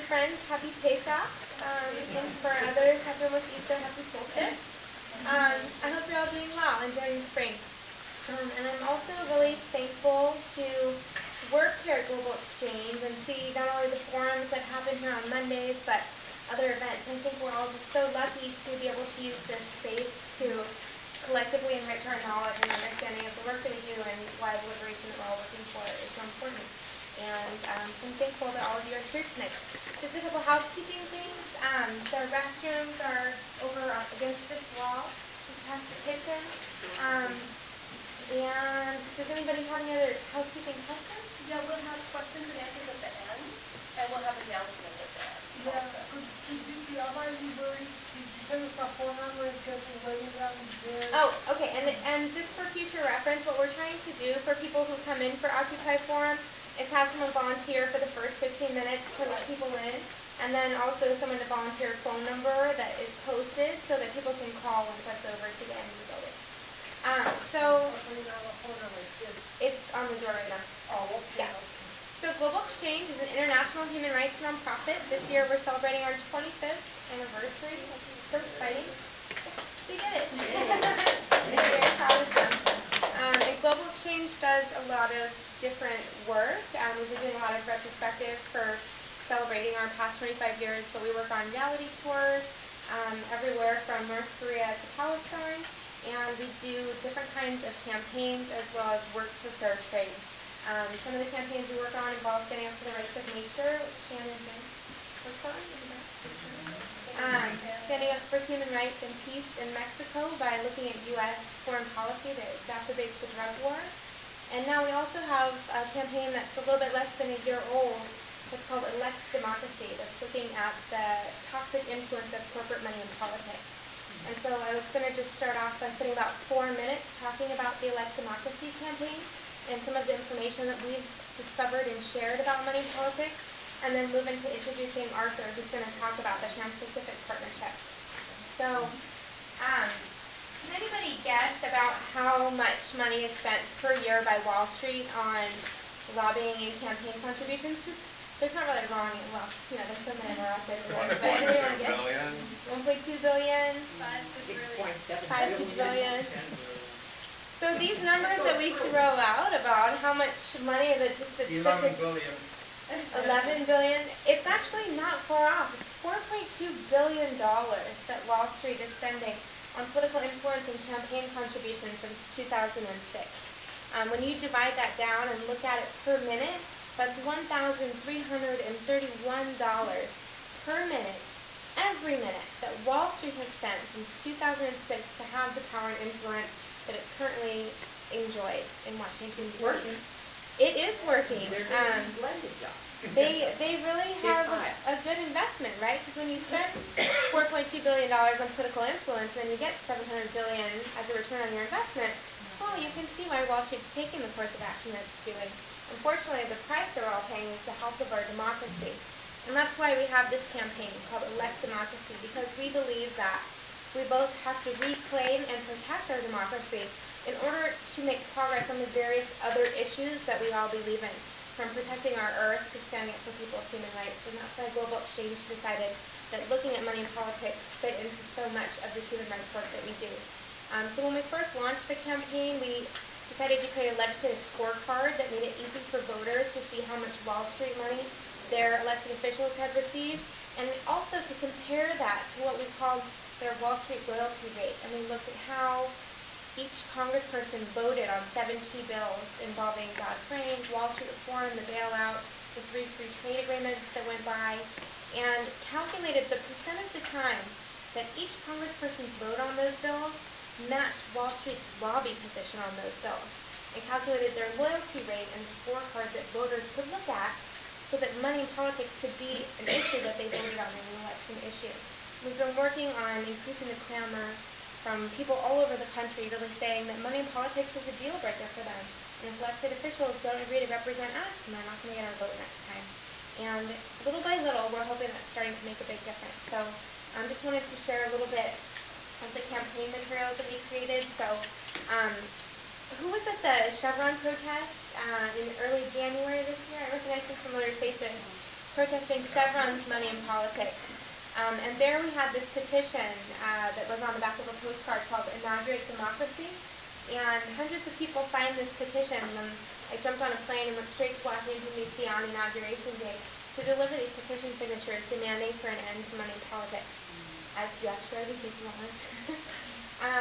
friends, happy Pesach, and for others, happy almost Easter, happy solstice. I hope you're all doing well, enjoying spring. And I'm also really thankful to work here at Global Exchange and see not only the forums that happen here on Mondays, but other events. I think we're all just so lucky to be able to use this space to collectively enrich our knowledge and understanding of the work that we do and why the liberation that we're all working for is so important. And so I'm thankful that all of you are here tonight. Just a couple housekeeping things. The restrooms are over against this wall, just past the kitchen. And does anybody have any other housekeeping questions? Yeah, we'll have questions and answers at the end, and we'll have announcements at the end. Yeah, could you be did you send us a phone number in case we're waiting down there? Oh, okay, and just for future reference, what we're trying to do for people who come in for Occupy Forum is have someone volunteer for the first 15 minutes to let people in, and then also someone to volunteer a phone number that is posted so that people can call once that's over to the end of the building. It's on the door right now. Oh, okay. Yeah. So Global Exchange is an international human rights nonprofit. This year we're celebrating our 25th anniversary, which is so exciting. We did it. We're very proud of them. And Global Exchange does a lot of different work. We've been doing a lot of retrospectives for celebrating our past 25 years, but we work on reality tours everywhere from North Korea to Palestine, and we do different kinds of campaigns as well as work for fair trade. Some of the campaigns we work on involve standing up for the rights of nature, which Shannon works on. Standing up for human rights and peace in Mexico by looking at U.S. foreign policy that exacerbates the drug war. And now we also have a campaign that's a little bit less than a year old. It's called Elect Democracy. That's looking at the toxic influence of corporate money in politics. And so I was going to just start off by spending about 4 minutes talking about the Elect Democracy campaign and some of the information that we've discovered and shared about money in politics, and then move into introducing Arthur, who's going to talk about the Trans-Pacific Partnership. So, can anybody guess about how much money is spent per year by Wall Street on lobbying and campaign contributions? There's not really wrong, well, there's some that are out there. 1.2 billion. 1.2 billion. 5 billion. So these numbers that we throw out about how much money that just 11 billion. 11 billion, it's actually not far off. It's $4.2 billion that Wall Street is spending on political influence and campaign contributions since 2006. When you divide that down and look at it per minute, that's $1,331 per minute, every minute, that Wall Street has spent since 2006 to have the power and influence that it currently enjoys in Washington, D.C. Working. It is working. They're doing a splendid job. They really have a good investment, right? Because when you spend $4.2 billion on political influence, then you get $700 billion as a return on your investment. Well, you can see why Wall Street's taking the course of action that it's doing. Unfortunately, the price they're all paying is the health of our democracy. And that's why we have this campaign called Elect Democracy, because we believe that we both have to reclaim and protect our democracy in order to make progress on the various other issues that we all believe in, from protecting our earth to standing up for people's human rights. And that's why Global Exchange decided that looking at money and politics fit into so much of the human rights work that we do. So when we first launched the campaign, we decided to create a legislative scorecard that made it easy for voters to see how much Wall Street money their elected officials had received, and also to compare that to what we called their Wall Street loyalty rate. And we looked at how each congressperson voted on 7 key bills involving Dodd-Frank, Wall Street reform, the bailout, the 3 free trade agreements that went by, and calculated the percent of the time that each congressperson's vote on those bills matched Wall Street's lobby position on those bills, and calculated their loyalty rate and scorecard that voters could look at so that money in politics could be an issue that they voted on in an election issue. We've been working on increasing the clamor from people all over the country, really saying that money in politics is a deal breaker for them. And if elected officials don't agree to represent us, then they're not going to get our vote next time. And little by little, we're hoping that's starting to make a big difference. So I just wanted to share a little bit of the campaign materials that we created. So who was at the Chevron protest in early January this year? I recognize some familiar faces. protesting Chevron's money in politics. And there we had this petition that was on the back of a postcard called Inaugurate Democracy. And hundreds of people signed this petition, and I jumped on a plane and went straight to Washington, D.C. on Inauguration Day to deliver these petition signatures demanding for an end to money politics. As you actually already think you want.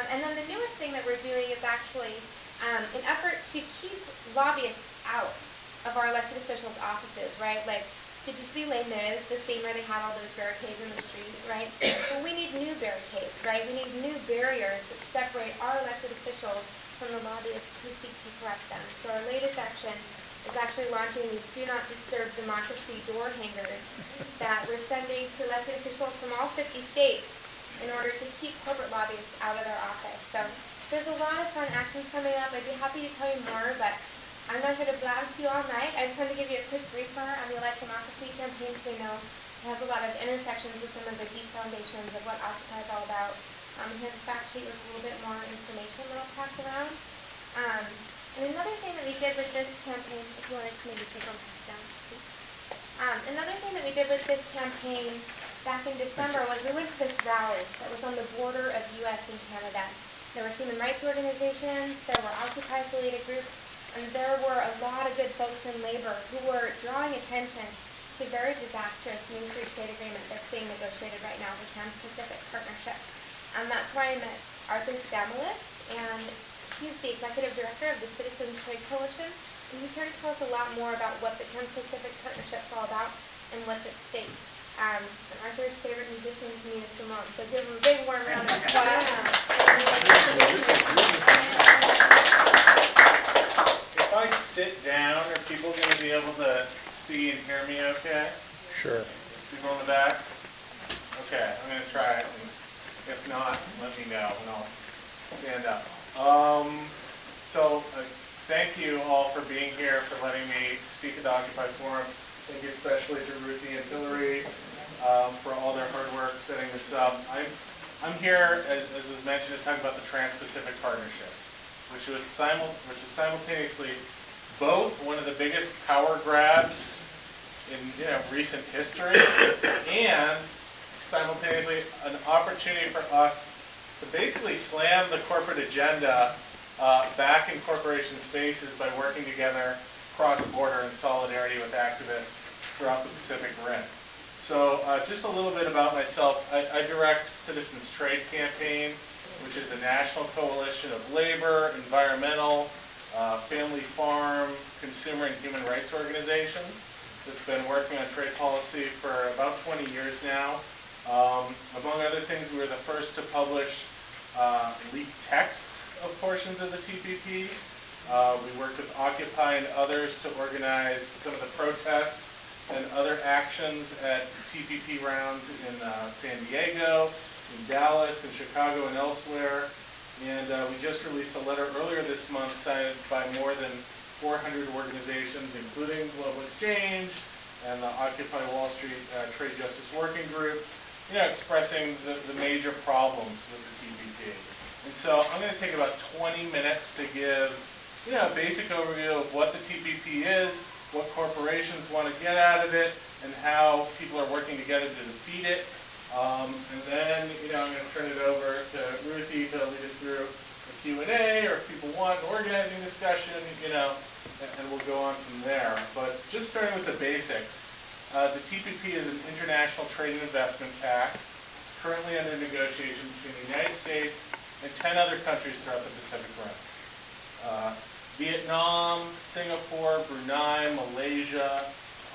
And then the newest thing that we're doing is actually an effort to keep lobbyists out of our elected officials' offices, right? Like, did you see Les Mis, the scene where they had all those barricades in the street, right? Well, we need new barricades, right? We need new barriers that separate our elected officials from the lobbyists who seek to corrupt them. So our latest action is actually launching these Do Not Disturb Democracy door hangers that we're sending to elected officials from all 50 states in order to keep corporate lobbyists out of their office. So there's a lot of fun actions coming up. I'd be happy to tell you more, but I'm not here to blab to you all night. I just wanted to give you a quick briefer on the Elect Democracy campaign because I know it has a lot of intersections with some of the deep foundations of what Occupy is all about. Here's a fact sheet with a little bit more information that I'll pass around. And another thing that we did with this campaign, if you want to just maybe take one pass down, please. Another thing that we did with this campaign back in December was we went to this rally that was on the border of U.S. and Canada. There were human rights organizations, there were Occupy-affiliated groups, and there were a lot of good folks in labor who were drawing attention to a very disastrous new free trade agreement that's being negotiated right now, the Trans-Pacific Partnership. And that's where I met Arthur Stamoulis, and he's the executive director of the Citizens Trade Coalition, and he's here to tell us a lot more about what the Trans-Pacific Partnership is all about and what's at stake. And Arthur's favorite musician is Nina Simone, so give him a big warm round of applause. If I sit down, are people going to be able to see and hear me okay? Sure. People in the back? Okay, I'm going to try it. And if not, let me know and I'll stand up. Thank you all for being here, for letting me speak at the Occupy Forum. Thank you especially to Ruthie and Hillary for all their hard work setting this up. I'm here, as was mentioned, to talk about the Trans-Pacific Partnership, which is simultaneously both one of the biggest power grabs in recent history, and simultaneously an opportunity for us to basically slam the corporate agenda back in corporations' faces by working together cross-border in solidarity with activists throughout the Pacific Rim. So just a little bit about myself. I direct Citizens Trade Campaign, which is a national coalition of labor, environmental, family farm, consumer, and human rights organizations that's been working on trade policy for about 20 years now. Among other things, we were the first to publish leaked texts of portions of the TPP. We worked with Occupy and others to organize some of the protests and other actions at TPP rounds in San Diego, in Dallas, in Chicago, and elsewhere. And we just released a letter earlier this month signed by more than 400 organizations, including Global Exchange and the Occupy Wall Street Trade Justice Working Group, expressing the major problems with the TPP. And so I'm going to take about 20 minutes to give a basic overview of what the TPP is, what corporations want to get out of it, and how people are working together to defeat it. And then, I'm going to turn it over to Ruthie to lead us through a Q&A, or if people want an organizing discussion, and we'll go on from there. But just starting with the basics, the TPP is an international trade and investment pact. It's currently under negotiation between the United States and 10 other countries throughout the Pacific Rim. Vietnam, Singapore, Brunei, Malaysia,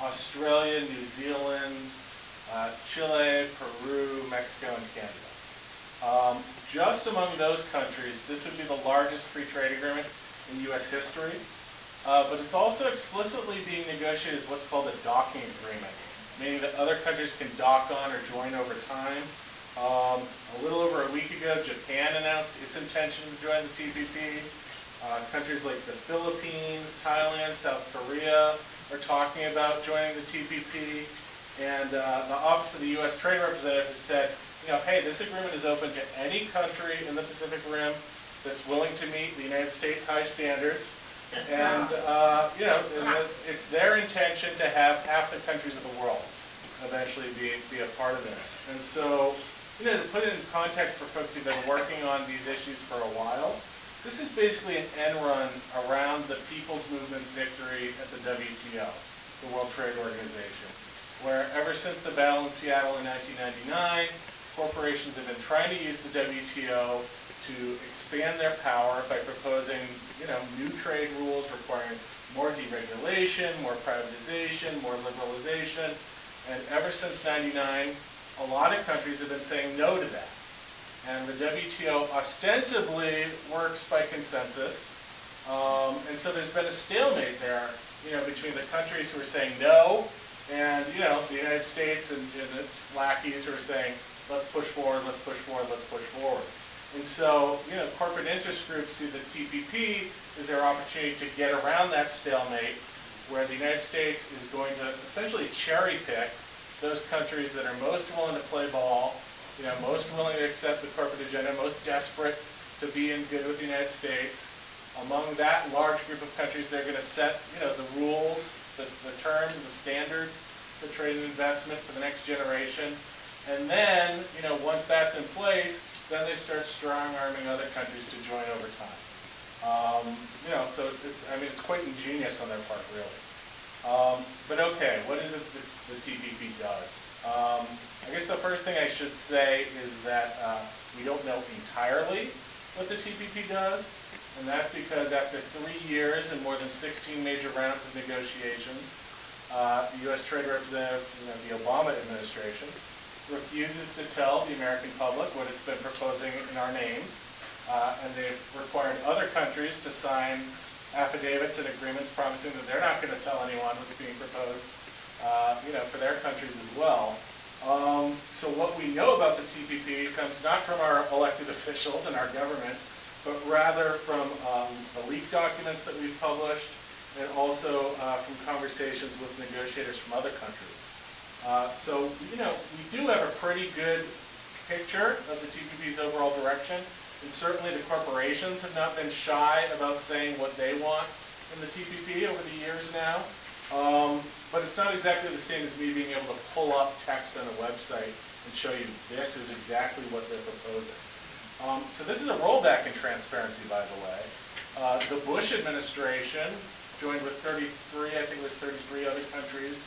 Australia, New Zealand, Chile, Peru, Mexico, and Canada. Just among those countries, this would be the largest free trade agreement in U.S. history, but it's also explicitly being negotiated as what's called a docking agreement, meaning that other countries can dock on or join over time. A little over a week ago, Japan announced its intention to join the TPP. Countries like the Philippines, Thailand, South Korea are talking about joining the TPP. And the Office of the U.S. Trade Representative has said, hey, this agreement is open to any country in the Pacific Rim that's willing to meet the United States high standards. And, it's their intention to have half the countries of the world eventually be a part of this. And so, you know, to put it in context for folks who've been working on these issues for a while, this is basically an end run around the People's Movement's victory at the WTO, the World Trade Organization, where ever since the battle in Seattle in 1999, corporations have been trying to use the WTO to expand their power by proposing, you know, new trade rules requiring more deregulation, more privatization, more liberalization. And ever since '99, a lot of countries have been saying no to that. And the WTO ostensibly works by consensus. And so there's been a stalemate there, you know, between the countries who are saying no and, you know, the United States and its lackeys who are saying, let's push forward, let's push forward, let's push forward. And so, you know, corporate interest groups see the TPP as their opportunity to get around that stalemate, where the United States is going to essentially cherry pick those countries that are most willing to play ball, you know, most willing to accept the corporate agenda, most desperate to be in good with the United States. Among that large group of countries, they're going to set, you know, the rules, the terms, the standards for trade and investment for the next generation. And then, you know, once that's in place, then they start strong-arming other countries to join over time. You know, so I mean, it's quite ingenious on their part, really. But okay, what is it that the TPP does? I guess the first thing I should say is that we don't know entirely what the TPP does, and that's because after 3 years and more than 16 major rounds of negotiations, the U.S. Trade Representative, you know, the Obama administration, refuses to tell the American public what it's been proposing in our names, and they've required other countries to sign affidavits and agreements promising that they're not going to tell anyone what's being proposed, you know, for their countries as well. So what we know about the TPP comes not from our elected officials and our government, but rather from the leaked documents that we've published, and also from conversations with negotiators from other countries. So, you know, we do have a pretty good picture of the TPP's overall direction, and certainly the corporations have not been shy about saying what they want in the TPP over the years now. But it's not exactly the same as me being able to pull up text on a website and show you this is exactly what they're proposing. So this is a rollback in transparency, by the way. The Bush administration joined with 33, I think it was 33 other countries,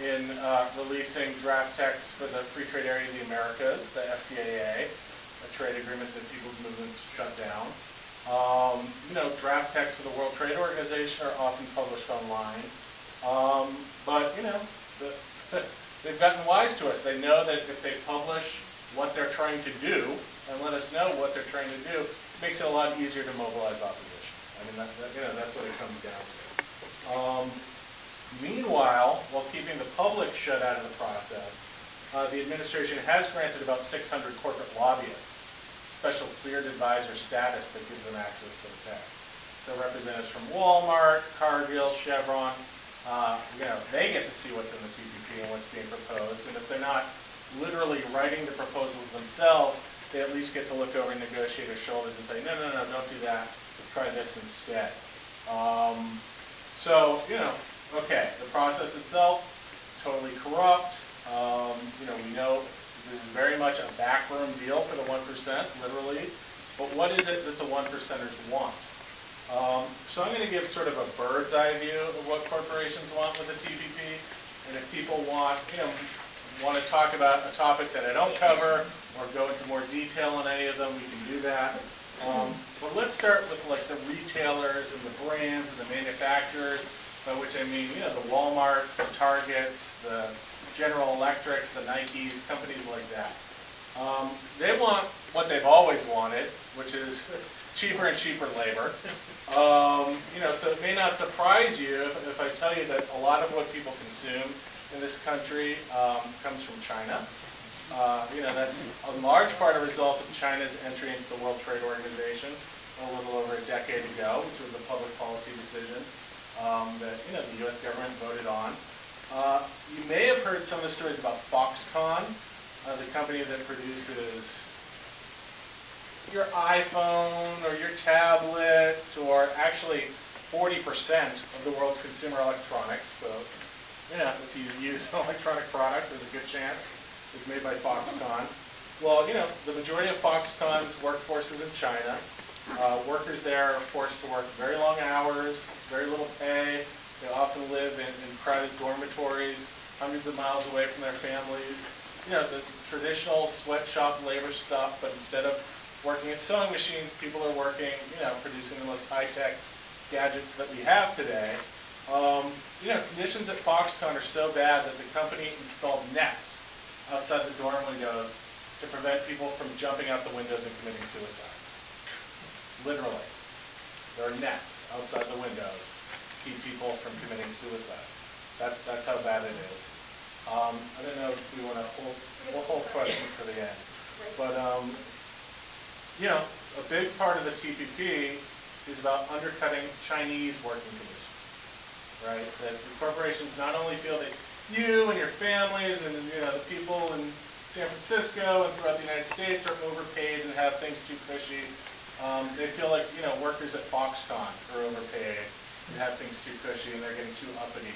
in releasing draft text for the Free Trade Area of the Americas, the FTAA, a trade agreement that People's Movements shut down. You know, draft text for the World Trade Organization are often published online. But, you know, they've gotten wise to us. They know that if they publish what they're trying to do and let us know what they're trying to do, it makes it a lot easier to mobilize opposition. I mean, you know, that's what it comes down to. Meanwhile, while keeping the public shut out of the process, the administration has granted about 600 corporate lobbyists special cleared advisor status that gives them access to the text. So representatives from Wal-Mart, Cargill, Chevron, you know, they get to see what's in the TPP and what's being proposed. And if they're not literally writing the proposals themselves, they at least get to look over negotiators' shoulders and say, no, no, no, don't do that. Try this instead. So, you know, okay, the process itself, totally corrupt. You know, we know this is very much a backroom deal for the 1%, literally. But what is it that the 1%ers want? So I'm going to give sort of a bird's eye view of what corporations want with the TPP. And if people want, you know, want to talk about a topic that I don't cover or go into more detail on any of them, we can do that. But let's start with like the retailers and the brands and the manufacturers, by which I mean, you know, the Wal-Marts, the Targets, the General Electrics, the Nikes, companies like that. They want what they've always wanted, which is cheaper and cheaper labor. You know, so it may not surprise you if I tell you that a lot of what people consume in this country comes from China. You know, that's a large part a result of China's entry into the World Trade Organization a little over a decade ago, which was a public policy decision that, you know, the U.S. government voted on. You may have heard some of the stories about Foxconn, the company that produces your iPhone or your tablet, or actually 40% of the world's consumer electronics. So if you use an electronic product, there's a good chance it's made by Foxconn. Well, the majority of Foxconn's workforce is in China. Workers there are forced to work very long hours, very little pay. They often live in crowded dormitories, hundreds of miles away from their families. The traditional sweatshop labor stuff, but instead of working at sewing machines, people are working, producing the most high-tech gadgets that we have today. Conditions at Foxconn are so bad that the company installed nets outside the dorm windows to prevent people from jumping out the windows and committing suicide. Literally. There are nets outside the windows to keep people from committing suicide. That's how bad it is. I don't know if we want to we'll hold questions for the end. But, a big part of the TPP is about undercutting Chinese working conditions, right? That the corporations not only feel that you and your families and, the people in San Francisco and throughout the United States are overpaid and have things too cushy. They feel like, workers at Foxconn are overpaid and have things too cushy and they're getting too uppity.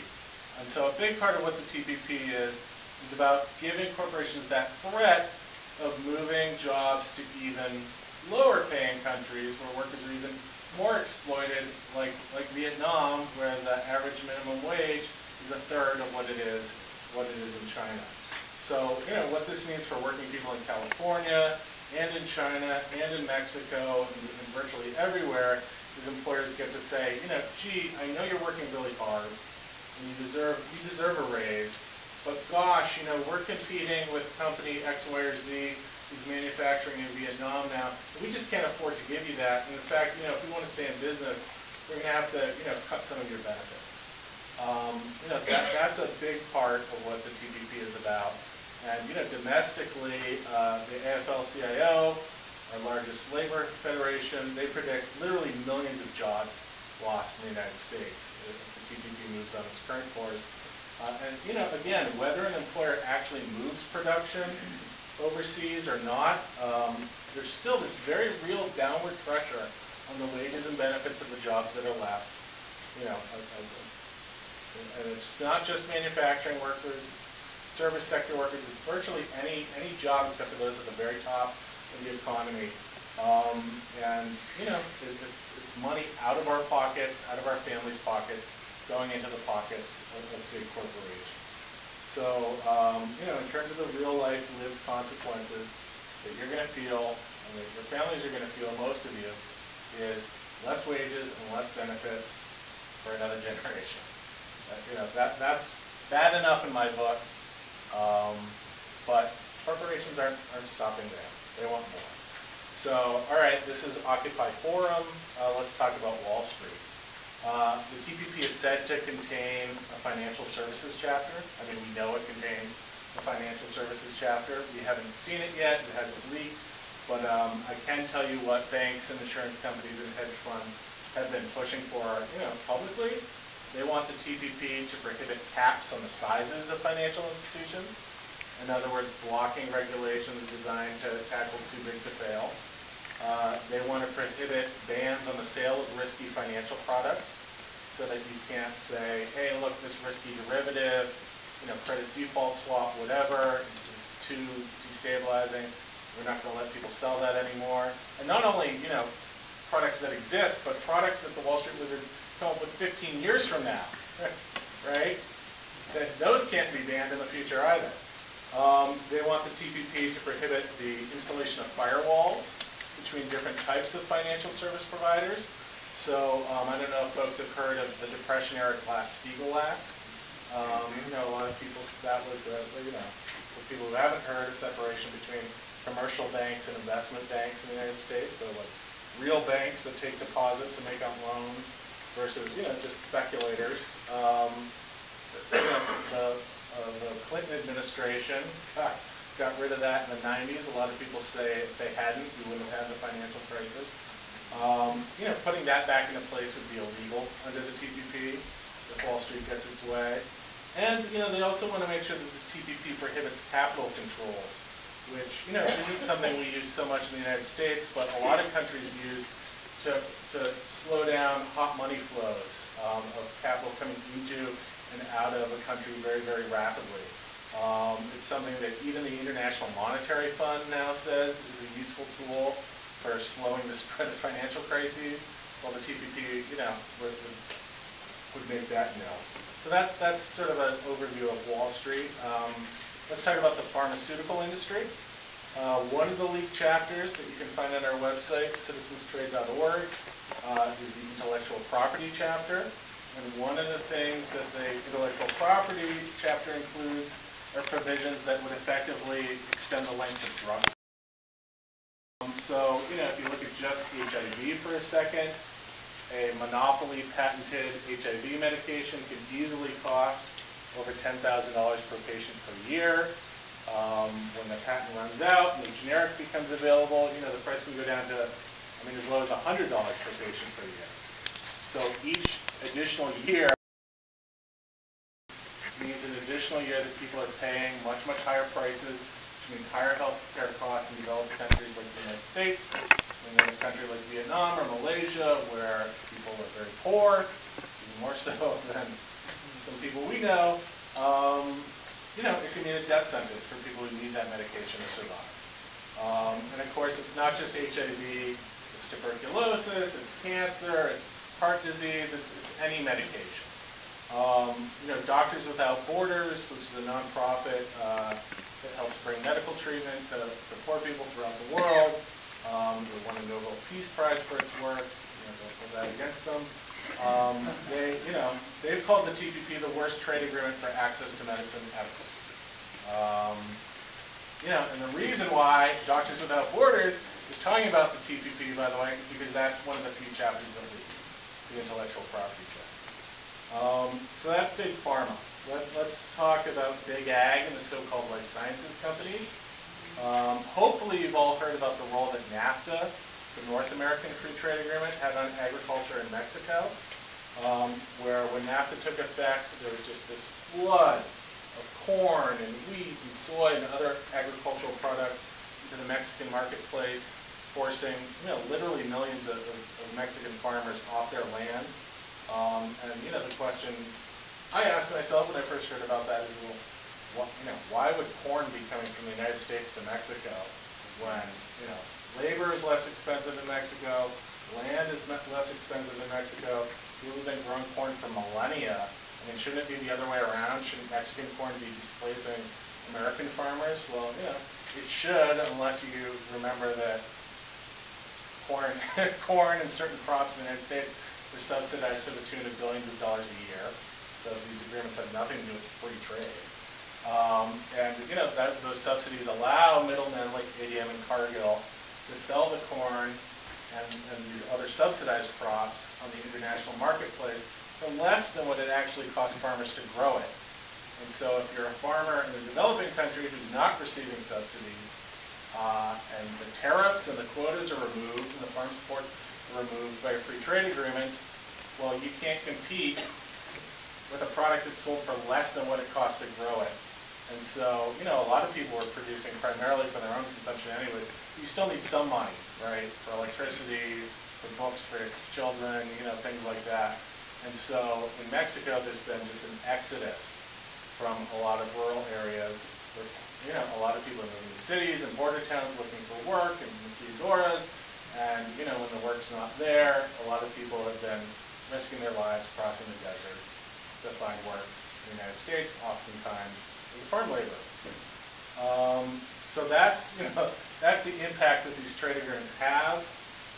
And so a big part of what the TPP is about giving corporations that threat of moving jobs to even lower paying countries where workers are even more exploited, like Vietnam, where the average minimum wage is a third of what it is in China. So, what this means for working people in California and in China and in Mexico and virtually everywhere is employers get to say, gee, I know you're working really hard and you deserve a raise, but gosh, we're competing with company X, Y, or Z who's manufacturing in Vietnam now. We just can't afford to give you that. And in fact, if we want to stay in business, we're going to have to, cut some of your benefits. That's a big part of what the TPP is about. And domestically, the AFL-CIO, our largest labor federation, they predict literally millions of jobs lost in the United States if the TPP moves on its current course. And again, whether an employer actually moves production overseas or not, there's still this very real downward pressure on the wages and benefits of the jobs that are left. And it's not just manufacturing workers, it's service sector workers, it's virtually any job except for those at the very top of the economy. It's money out of our pockets, out of our families' pockets, going into the pockets of big corporations. So, in terms of the real-life lived consequences that you're going to feel, and that your families are going to feel, most of you, is less wages and less benefits for another generation. That's bad enough in my book, but corporations aren't stopping there. They want more. So, all right, this is Occupy Forum. Let's talk about Wall Street. The TPP is said to contain a financial services chapter. I mean, we know it contains a financial services chapter. We haven't seen it yet. It hasn't leaked. But I can tell you what banks and insurance companies and hedge funds have been pushing for, publicly. They want the TPP to prohibit caps on the sizes of financial institutions. In other words, blocking regulations designed to tackle too big to fail. They want to prohibit bans on the sale of risky financial products so that you can't say, hey, look, this risky derivative, credit default swap, whatever, is too destabilizing. We're not going to let people sell that anymore. And not only, products that exist, but products that the Wall Street Wizard come up with 15 years from now, right? That those can't be banned in the future either. They want the TPP to prohibit the installation of firewalls between different types of financial service providers. So I don't know if folks have heard of the Depression-era Glass-Steagall Act. A lot of people, that was, for people who haven't heard, a separation between commercial banks and investment banks in the United States. So like real banks that take deposits and make out loans versus, just speculators. The Clinton administration got rid of that in the 90s. A lot of people say if they hadn't, we wouldn't have had the financial crisis. Putting that back into place would be illegal under the TPP if Wall Street gets its way. And, they also want to make sure that the TPP prohibits capital controls, which, isn't something we use so much in the United States, but a lot of countries use to slow down hot money flows of capital coming into and out of a country very, very rapidly. It's something that even the International Monetary Fund now says is a useful tool for slowing the spread of financial crises. Well, the TPP, would make that known. So that's sort of an overview of Wall Street. Let's talk about the pharmaceutical industry. One of the leaked chapters that you can find on our website, citizenstrade.org, is the intellectual property chapter. And one of the things that the intellectual property chapter includes are provisions that would effectively extend the length of drug. So, if you look at just HIV for a second, a monopoly patented HIV medication could easily cost over $10,000 per patient per year. When the patent runs out and the generic becomes available, the price can go down to, as low as $100 per patient per year. So each additional year means an additional year that people are paying much, much higher prices, which means higher health care costs in developed countries like the United States, and then a country like Vietnam or Malaysia, where people are very poor, even more so than some people we know, it can mean a death sentence for people who need that medication to survive. And of course, it's not just HIV, it's tuberculosis, it's cancer, it's heart disease, it's any medication. Doctors Without Borders, which is a nonprofit that helps bring medical treatment to poor people throughout the world. They won a Nobel Peace Prize for its work. Don't hold that against them. They've called the TPP the worst trade agreement for access to medicine ever. And the reason why Doctors Without Borders is talking about the TPP, by the way, is because that's one of the few chapters that lead the intellectual property chapter. So that's big pharma. Let's talk about big ag and the so-called life sciences companies. Hopefully you've all heard about the role that NAFTA, the North American Free Trade Agreement, had on agriculture in Mexico, where when NAFTA took effect, there was just this flood of corn and wheat and soy and other agricultural products into the Mexican marketplace, forcing literally millions of Mexican farmers off their land. And the question I asked myself when I first heard about that is, why would corn be coming from the United States to Mexico when labor is less expensive in Mexico, land is less expensive in Mexico? People have been growing corn for millennia. Shouldn't it be the other way around? Shouldn't Mexican corn be displacing American farmers? Well, it should, unless you remember that corn and certain crops in the United States were subsidized to the tune of billions of dollars a year. So these agreements have nothing to do with free trade. Those subsidies allow middlemen like ADM and Cargill to sell the corn and these other subsidized crops on the international marketplace for less than what it actually costs farmers to grow it. And so if you're a farmer in a developing country who's not receiving subsidies, and the tariffs and the quotas are removed and the farm supports are removed by a free trade agreement, well, you can't compete with a product that's sold for less than what it costs to grow it. And so, a lot of people are producing primarily for their own consumption anyways. You still need some money, right, for electricity, for books for children, things like that. And so in Mexico, there's been just an exodus from a lot of rural areas where, a lot of people are moving to cities and border towns looking for work and maquiladoras. And, when the work's not there, a lot of people have been risking their lives crossing the desert to find work in the United States, oftentimes as farm labor. So that's, that's the impact that these trade agreements have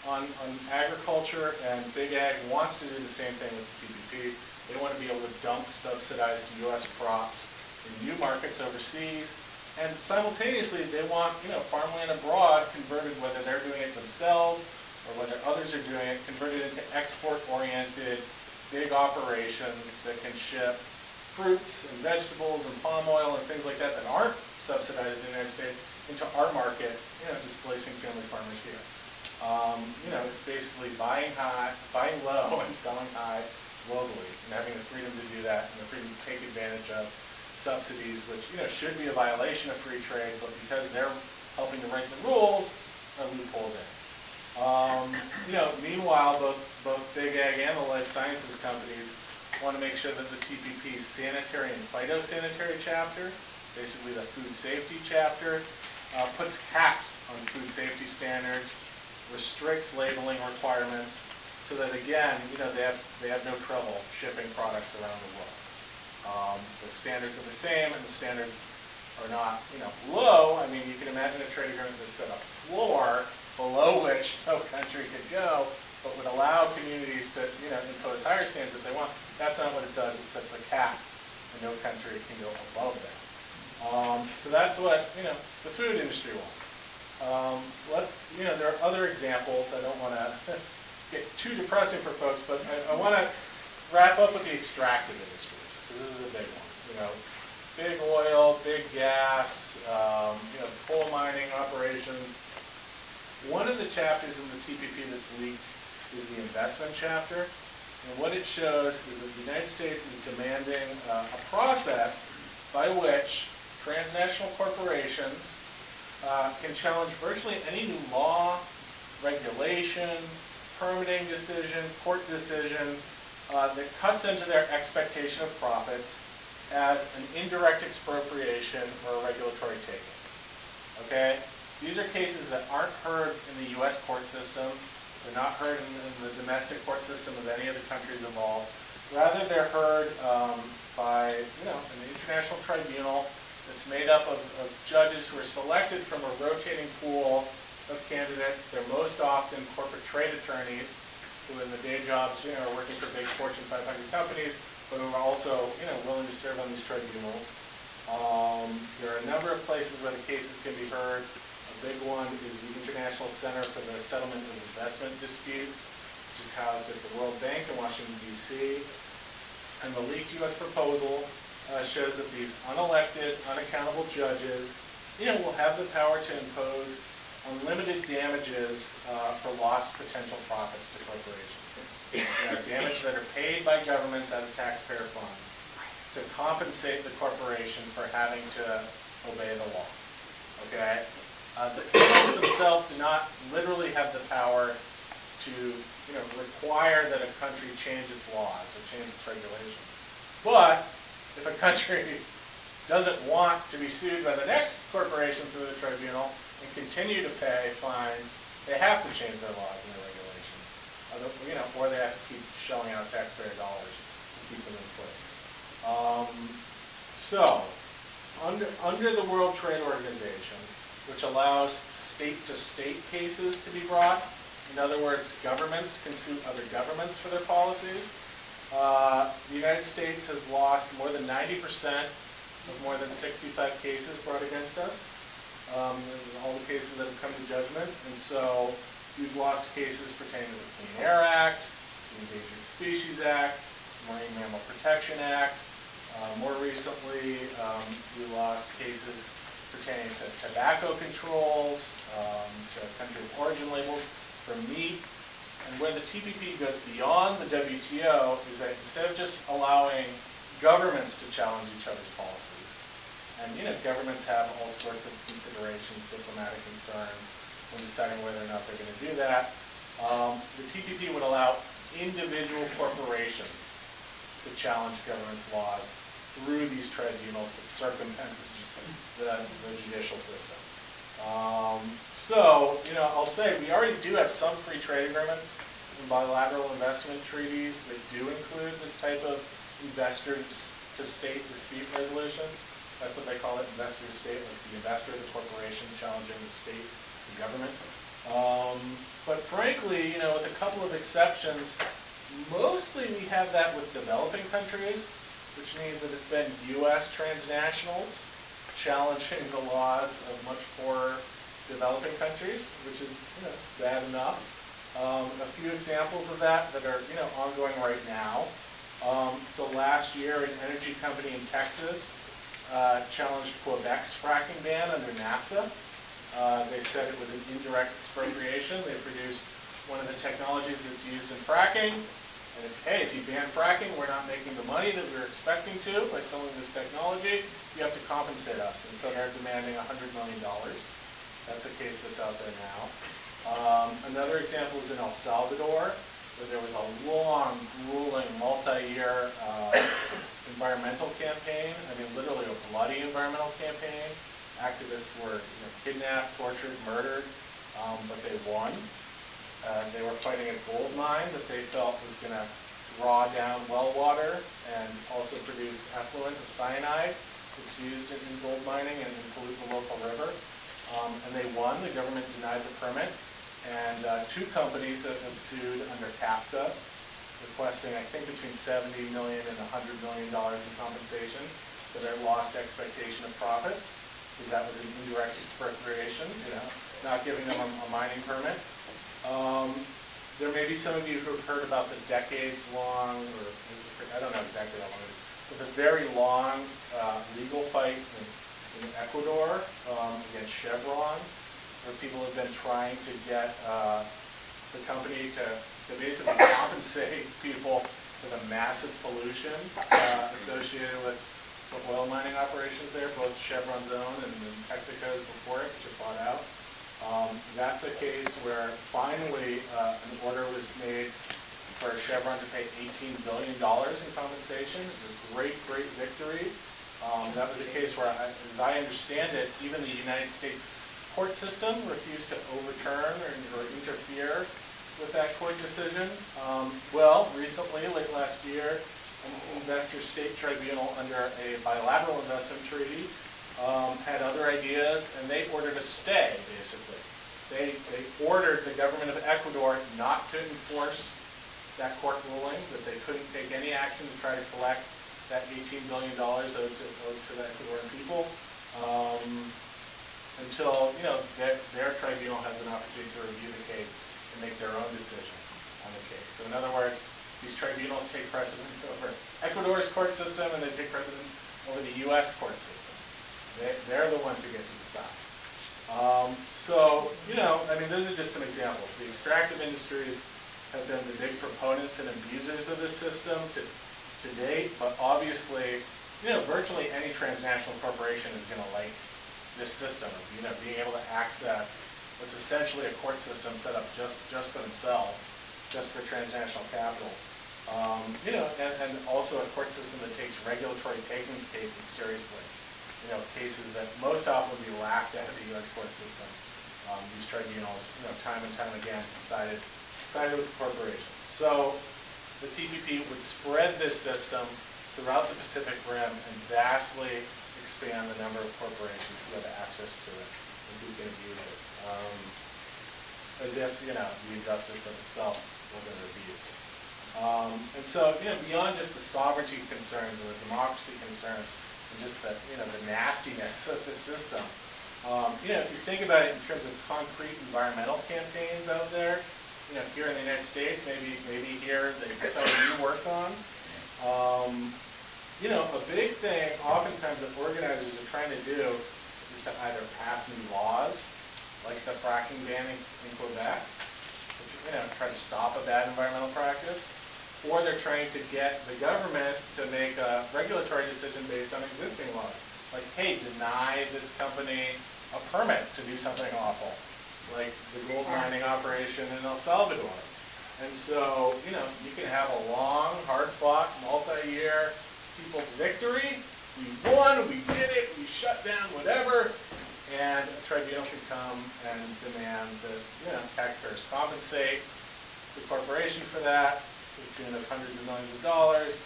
on agriculture, and Big Ag wants to do the same thing with the TPP. They want to be able to dump subsidized U.S. crops in new markets overseas, and simultaneously they want farmland abroad converted, whether they're doing it themselves or whether others are doing it, converted into export-oriented big operations that can ship fruits and vegetables and palm oil and things like that that aren't subsidized in the United States into our market, displacing family farmers here. It's basically buying low and selling high globally, and having the freedom to do that and the freedom to take advantage of subsidies, which should be a violation of free trade, but because they're helping to write the rules, are loopholed in. Meanwhile, both Big Ag and the life sciences companies want to make sure that the TPP's sanitary and phytosanitary chapter, basically the food safety chapter, puts caps on food safety standards, restricts labeling requirements, so that again, they have no trouble shipping products around the world. The standards are the same, and the standards are not, low. I mean, you can imagine a trade agreement that set a floor below which no country could go, but would allow communities to, impose higher standards if they want. That's not what it does. It sets the cap, and no country can go above that. So that's what, the food industry wants. There are other examples. I don't want to get too depressing for folks, but I want to wrap up with the extractive industries, because this is a big one. Big oil, big gas, coal mining operations. One of the chapters in the TPP that's leaked is the investment chapter. And what it shows is that the United States is demanding a process by which transnational corporations can challenge virtually any new law, regulation, permitting decision, court decision that cuts into their expectation of profits as an indirect expropriation or a regulatory taking. Okay? These are cases that aren't heard in the U.S. court system. They're not heard in the domestic court system of any of the countries involved. Rather, they're heard by, an international tribunal that's made up of judges who are selected from a rotating pool of candidates. They're most often corporate trade attorneys who in the day jobs, are working for big Fortune 500 companies, but who are also, willing to serve on these tribunals. There are a number of places where the cases can be heard. A big one is the International Center for the Settlement of Investment Disputes, which is housed at the World Bank in Washington, D.C. And the leaked U.S. proposal shows that these unelected, unaccountable judges, will have the power to impose unlimited damages for lost potential profits to corporations. Damage that are paid by governments out of taxpayer funds to compensate the corporation for having to obey the law. Okay? The people themselves do not literally have the power to, require that a country change its laws or change its regulations. But if a country doesn't want to be sued by the next corporation through the tribunal and continue to pay fines, they have to change their laws and their regulations, or they have to keep shelling out taxpayer dollars to keep them in place. So, under the World Trade Organization, which allows state-to-state cases to be brought, in other words, governments can sue other governments for their policies, the United States has lost more than 90% of more than 65 cases brought against us. All the cases that have come to judgment, and so we've lost cases pertaining to the Clean Air Act, the Endangered Species Act, Marine Mammal Protection Act. More recently, we lost cases pertaining to tobacco controls, to country of origin labels for meat. And where the TPP goes beyond the WTO is that instead of just allowing governments to challenge each other's policies, and governments have all sorts of considerations, diplomatic concerns, when deciding whether or not they're going to do that, the TPP would allow individual corporations to challenge governments' laws through these tribunals that circumvent the judicial system. So, I'll say we already do have some free trade agreements and bilateral investment treaties that do include this type of investor-to-state dispute resolution. That's what they call it, investor-to-state, like the investor, the corporation challenging the state, the government. But frankly, with a couple of exceptions, mostly we have that with developing countries, which means that it's been U.S. transnationals challenging the laws of much poorer developing countries, which is bad enough. A few examples of that are ongoing right now. So last year, an energy company in Texas challenged Quebec's fracking ban under NAFTA. They said it was an indirect expropriation. They produced one of the technologies that's used in fracking. And if you ban fracking, we're not making the money that we were expecting to by selling this technology. You have to compensate us. And so they're demanding $100 million. That's a case that's out there now. Another example is in El Salvador. where there was a long, grueling, multi-year environmental campaign. I mean, literally a bloody environmental campaign. Activists were kidnapped, tortured, murdered, but they won. They were fighting a gold mine that they felt was going to draw down well water and also produce effluent of cyanide that's used in gold mining and pollute the local river. And they won. The government denied the permit. And two companies have sued under CAFTA, requesting, I think, between $70 million and $100 million in compensation for their lost expectation of profits, because that was an indirect expropriation, not giving them a mining permit. There may be some of you who have heard about the decades-long, or I don't know exactly how long it is, but the very long legal fight in Ecuador against Chevron, where people have been trying to get the company to basically compensate people for the massive pollution associated with the oil mining operations there, both Chevron's own and Texaco's before it, which are bought out. That's a case where finally an order was made for Chevron to pay $18 billion in compensation. It was a great, great victory. That was a case where, as I understand it, even the United States court system refused to overturn or interfere with that court decision. Well, recently, late last year, an investor state tribunal under a bilateral investment treaty had other ideas, and they ordered a stay, basically. They ordered the government of Ecuador not to enforce that court ruling, that they couldn't take any action to try to collect that $18 billion owed to the Ecuadorian people until their tribunal has an opportunity to review the case and make their own decision on the case. So in other words, these tribunals take precedence over Ecuador's court system, and they take precedence over the U.S. court system. They're the ones who get to decide. I mean, those are just some examples. The extractive industries have been the big proponents and abusers of this system to date, but obviously, virtually any transnational corporation is going to like this system of, being able to access what's essentially a court system set up just for themselves, just for transnational capital. And also a court system that takes regulatory takings cases seriously. Cases that most often would be laughed at the U.S. court system. These tribunals, time and time again, sided with the corporations. So the TPP would spread this system throughout the Pacific Rim and vastly expand the number of corporations who have access to it and who can abuse it. As if, the injustice of itself wasn't abused. And so, beyond just the sovereignty concerns or the democracy concerns, and just the, the nastiness of the system, if you think about it in terms of concrete environmental campaigns out there, here in the United States, maybe here that some of you work on, a big thing oftentimes that organizers are trying to do is to either pass new laws, like the fracking ban in Quebec, which, try to stop a bad environmental practice, or they're trying to get the government to make a regulatory decision based on existing laws. Like, hey, deny this company a permit to do something awful, like the gold mining operation in El Salvador. And so, you can have a long, hard-fought, multi-year people's victory. We won, we did it, we shut down whatever, and a tribunal can come and demand that, taxpayers compensate the corporation for that, to the tune of hundreds of millions of dollars.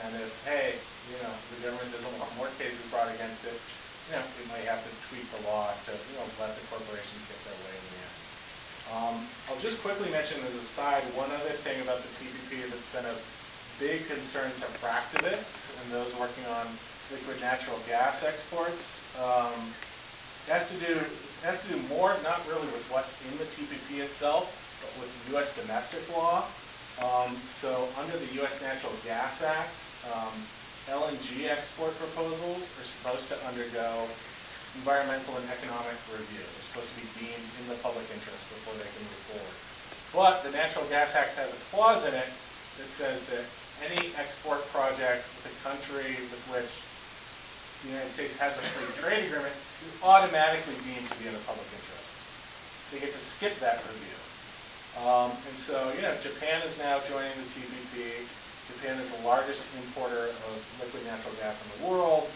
And if, hey, the government doesn't want more cases brought against it, it might have to tweak the law to, let the corporations get their way in the end. I'll just quickly mention as a side one other thing about the TPP that's been a big concern to fractivists and those working on liquid natural gas exports. It has to do more, not really with what's in the TPP itself, but with U.S. domestic law. So under the U.S. Natural Gas Act, LNG export proposals are supposed to undergo environmental and economic review. They're supposed to be deemed in the public interest before they can move forward. But the Natural Gas Act has a clause in it that says that any export project with a country with which the United States has a free trade agreement is automatically deemed to be in the public interest. So you get to skip that review. And so, Japan is now joining the TPP. Japan is the largest importer of liquid natural gas in the world.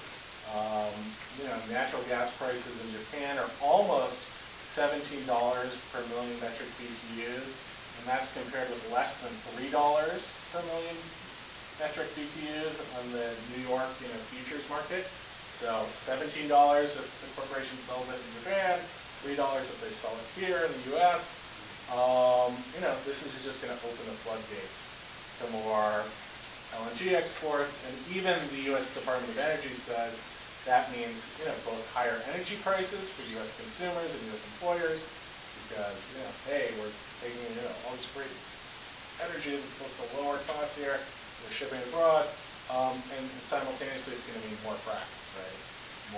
Natural gas prices in Japan are almost $17 per million metric BTUs, and that's compared with less than $3 per million metric BTUs on the New York futures market. So $17 if the corporation sells it in Japan, $3 if they sell it here in the U.S. This is just going to open the floodgates to more LNG exports, and even the U.S. Department of Energy says that means both higher energy prices for U.S. consumers and U.S. employers, because hey, we're taking all this great energy that's supposed to lower costs here, we're shipping abroad, and simultaneously it's going to mean more frack, right?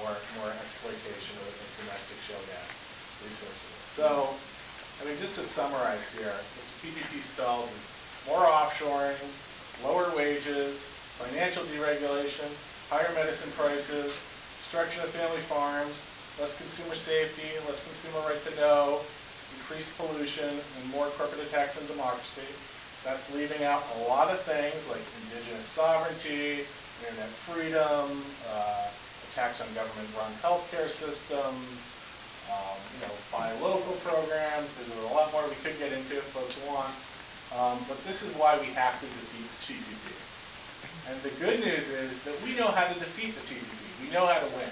More exploitation of domestic shale gas resources. So, just to summarize here, what the TPP spells is more offshoring, lower wages, financial deregulation, higher medicine prices, destruction of family farms, less consumer safety, less consumer right to know, increased pollution, and more corporate attacks on democracy. That's leaving out a lot of things like indigenous sovereignty, internet freedom, attacks on government-run healthcare systems, buy local programs. There's a lot more we could get into if folks want. But this is why we have to defeat the TPP. And the good news is that we know how to defeat the TPP. We know how to win.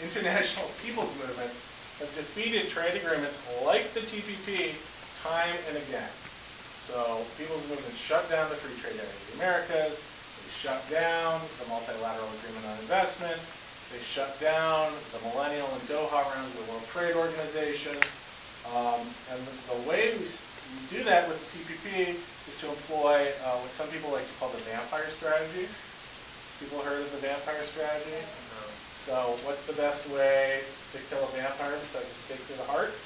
International people's movements have defeated trade agreements like the TPP time and again. So people's movements shut down the Free Trade Area of the Americas. They shut down the Multilateral Agreement on Investment. They shut down the Millennial and Doha rounds of the World Trade Organization. And the way we do that with the TPP is to employ what some people like to call the vampire strategy. People heard of the vampire strategy? No. So what's the best way to kill a vampire besides a stake to the heart?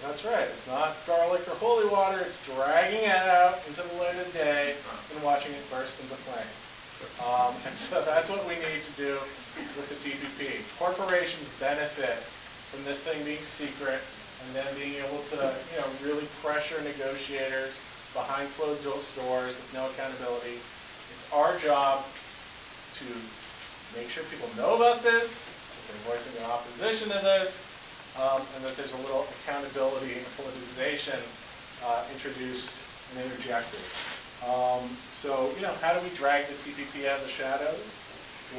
That's right. It's not garlic or holy water. It's dragging it out into the light of day and watching it burst into flames. And so that's what we need to do with the TPP. Corporations benefit from this thing being secret and then being able to, really pressure negotiators behind closed doors with no accountability. It's our job to make sure people know about this, that they're voicing their opposition to this, and that there's a little accountability and politicization introduced and interjected. So, how do we drag the TPP out of the shadows?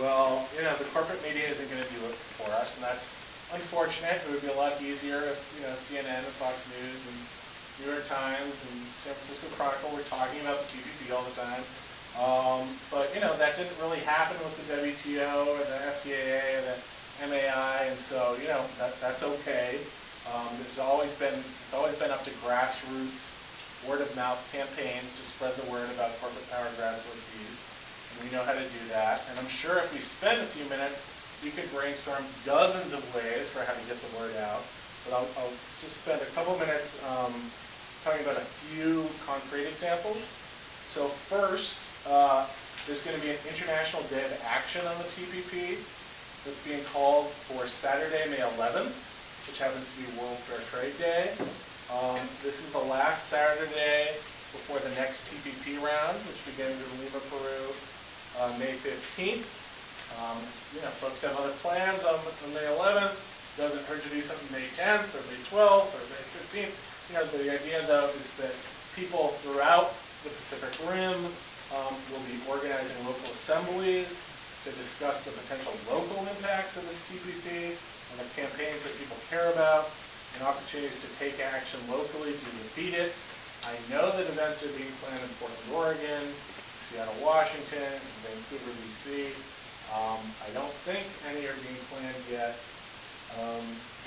Well, the corporate media isn't going to do it for us, and that's unfortunate. It would be a lot easier if, CNN and Fox News and New York Times and San Francisco Chronicle were talking about the TPP all the time. But, that didn't really happen with the WTO or the FTAA or the MAI, and so, that's okay. It's always been up to grassroots, word-of-mouth campaigns to spread the word about corporate power grabs like these. And we know how to do that. And I'm sure if we spend a few minutes, we could brainstorm dozens of ways for how to get the word out. But I'll just spend a couple minutes talking about a few concrete examples. So first, there's going to be an International Day of Action on the TPP that's being called for Saturday, May 11th, which happens to be World Fair Trade Day. This is the last Saturday before the next TPP round, which begins in Lima, Peru, May 15th. Folks have other plans on May 11th. Doesn't hurt to do something May 10th or May 12th or May 15th. The idea, though, is that people throughout the Pacific Rim will be organizing local assemblies to discuss the potential local impacts of this TPP and the campaigns that people care about, and opportunities to take action locally to defeat it. I know that events are being planned in Portland, Oregon, Seattle, Washington, and Vancouver, BC. I don't think any are being planned yet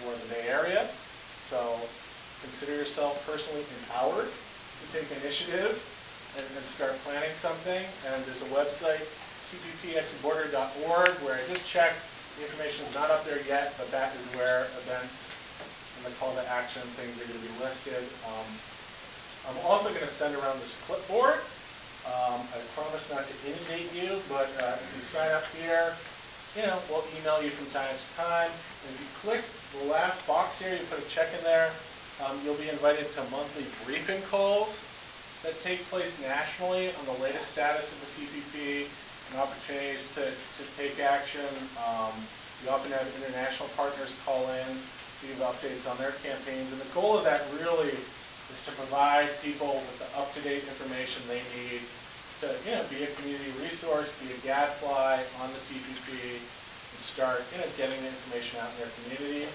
for the Bay Area. So consider yourself personally empowered to take initiative and start planning something. And there's a website, tppxborder.org, where I just checked. The information is not up there yet, but that is where events and the call to action things are going to be listed. I'm also going to send around this clipboard. I promise not to inundate you, but if you sign up here, we'll email you from time to time. And if you click the last box here, you put a check in there, You'll be invited to monthly briefing calls that take place nationally on the latest status of the TPP and opportunities to take action. We often have international partners call in to give updates on their campaigns, and the goal of that really is to provide people with the up-to-date information they need to, be a community resource, be a gadfly on the TPP, and start, getting the information out in their communities.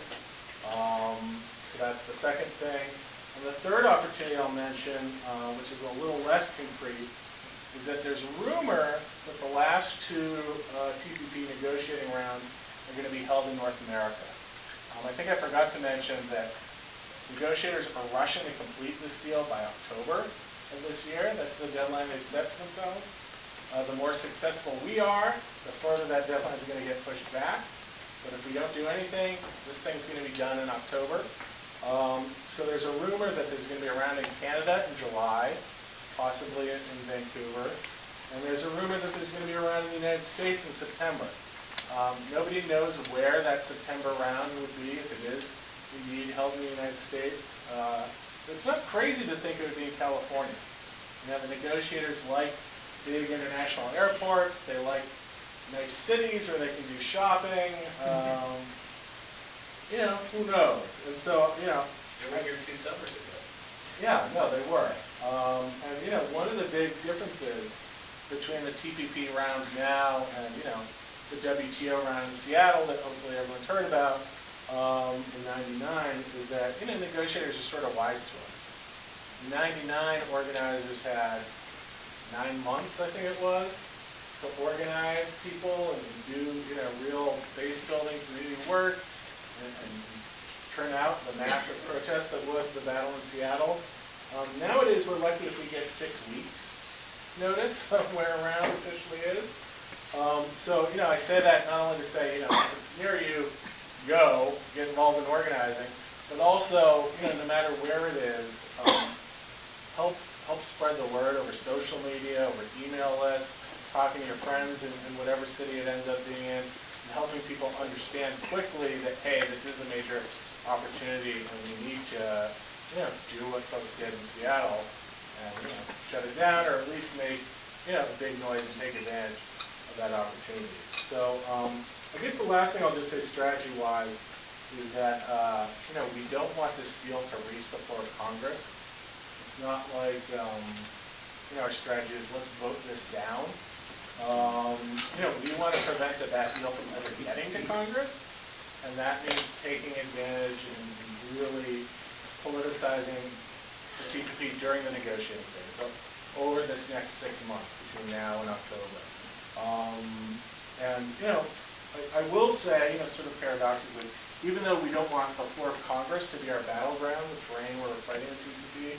So that's the second thing. And the third opportunity I'll mention, which is a little less concrete, is that there's rumor that the last two TPP negotiating rounds are going to be held in North America. I think I forgot to mention that negotiators are rushing to complete this deal by October of this year. That's the deadline they've set for themselves. The more successful we are, the further that deadline is going to get pushed back. But if we don't do anything, this thing's going to be done in October. So there's a rumor that there's going to be a round in Canada in July, possibly in Vancouver. And there's a rumor that there's going to be a round in the United States in September. Nobody knows where that September round would be, if it is indeed held in the United States. It's not crazy to think it would be in California. The negotiators like big international airports. They like nice cities where they can do shopping. Who knows? And so, They were here 2 summers ago. Yeah, no, they were. And one of the big differences between the TPP rounds now and the WTO round in Seattle that hopefully everyone's heard about in '99 is that negotiators are sort of wise to us. In '99, organizers had 9 months, I think it was, to organize people and do real base building community work and turn out the massive protest that was the battle in Seattle. Nowadays, we're lucky if we get 6 weeks notice of where a round officially is. So, I say that not only to say, if it's near you, go, get involved in organizing, but also, no matter where it is, help spread the word over social media, over email lists, talking to your friends in whatever city it ends up being in, and helping people understand quickly that, hey, this is a major opportunity and we need to, do what folks did in Seattle and, shut it down or at least make, a big noise and take advantage of that opportunity. So, I guess the last thing I'll just say strategy-wise is that, we don't want this deal to reach the floor of Congress. It's not like, our strategy is let's vote this down. We want to prevent a bad deal from ever getting to Congress, and that means taking advantage and really politicizing the TPP during the negotiating phase, so over this next 6 months between now and October. I will say, sort of paradoxically, even though we don't want the floor of Congress to be our battleground, the terrain where we're fighting the TPP,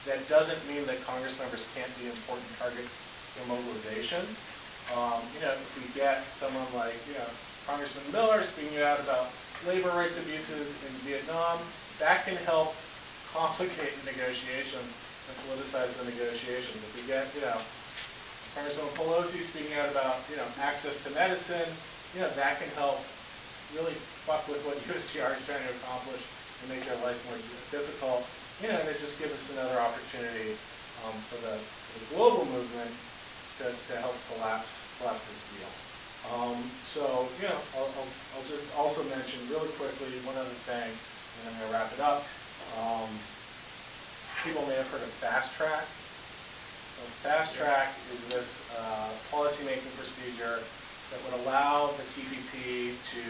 that doesn't mean that Congress members can't be important targets for mobilization. If we get someone like, Congressman Miller speaking out about labor rights abuses in Vietnam, that can help complicate the negotiation and politicize the negotiations. If we get, Congresswoman Pelosi speaking out about, access to medicine, that can help really fuck with what USTR is trying to accomplish and make their life more difficult. And it just gives us another opportunity for the global movement to help collapse this deal. I'll just also mention really quickly one other thing, and I'm going to wrap it up. People may have heard of fast track. So fast track is this policy-making procedure that would allow the TPP to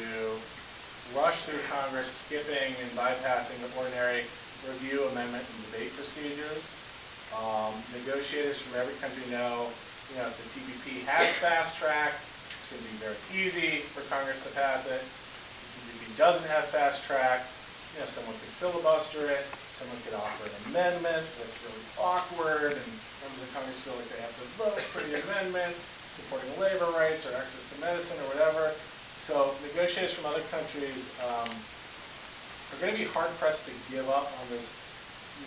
rush through Congress, skipping and bypassing the ordinary review, amendment, and debate procedures. Negotiators from every country know, if the TPP has fast track, it's going to be very easy for Congress to pass it. If the TPP doesn't have fast track, someone could filibuster it, someone could offer an amendment that's really awkward, and members of Congress feel like they have to vote for the amendment, supporting labor rights or access to medicine or whatever. So negotiators from other countries are going to be hard-pressed to give up on those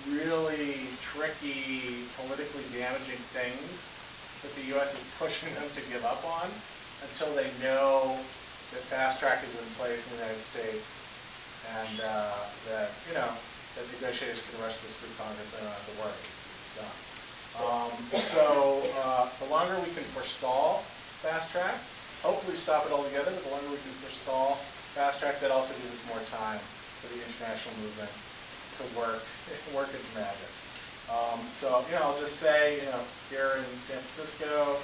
really tricky, politically damaging things that the U.S. is pushing them to give up on until they know that fast track is in place in the United States and that, that negotiators can rush this through Congress and they don't have to worry. It's done. The longer we can forestall fast track, hopefully stop it altogether, but the longer we can forestall fast track, that also gives us more time for the international movement to work its magic. I'll just say, here in San Francisco,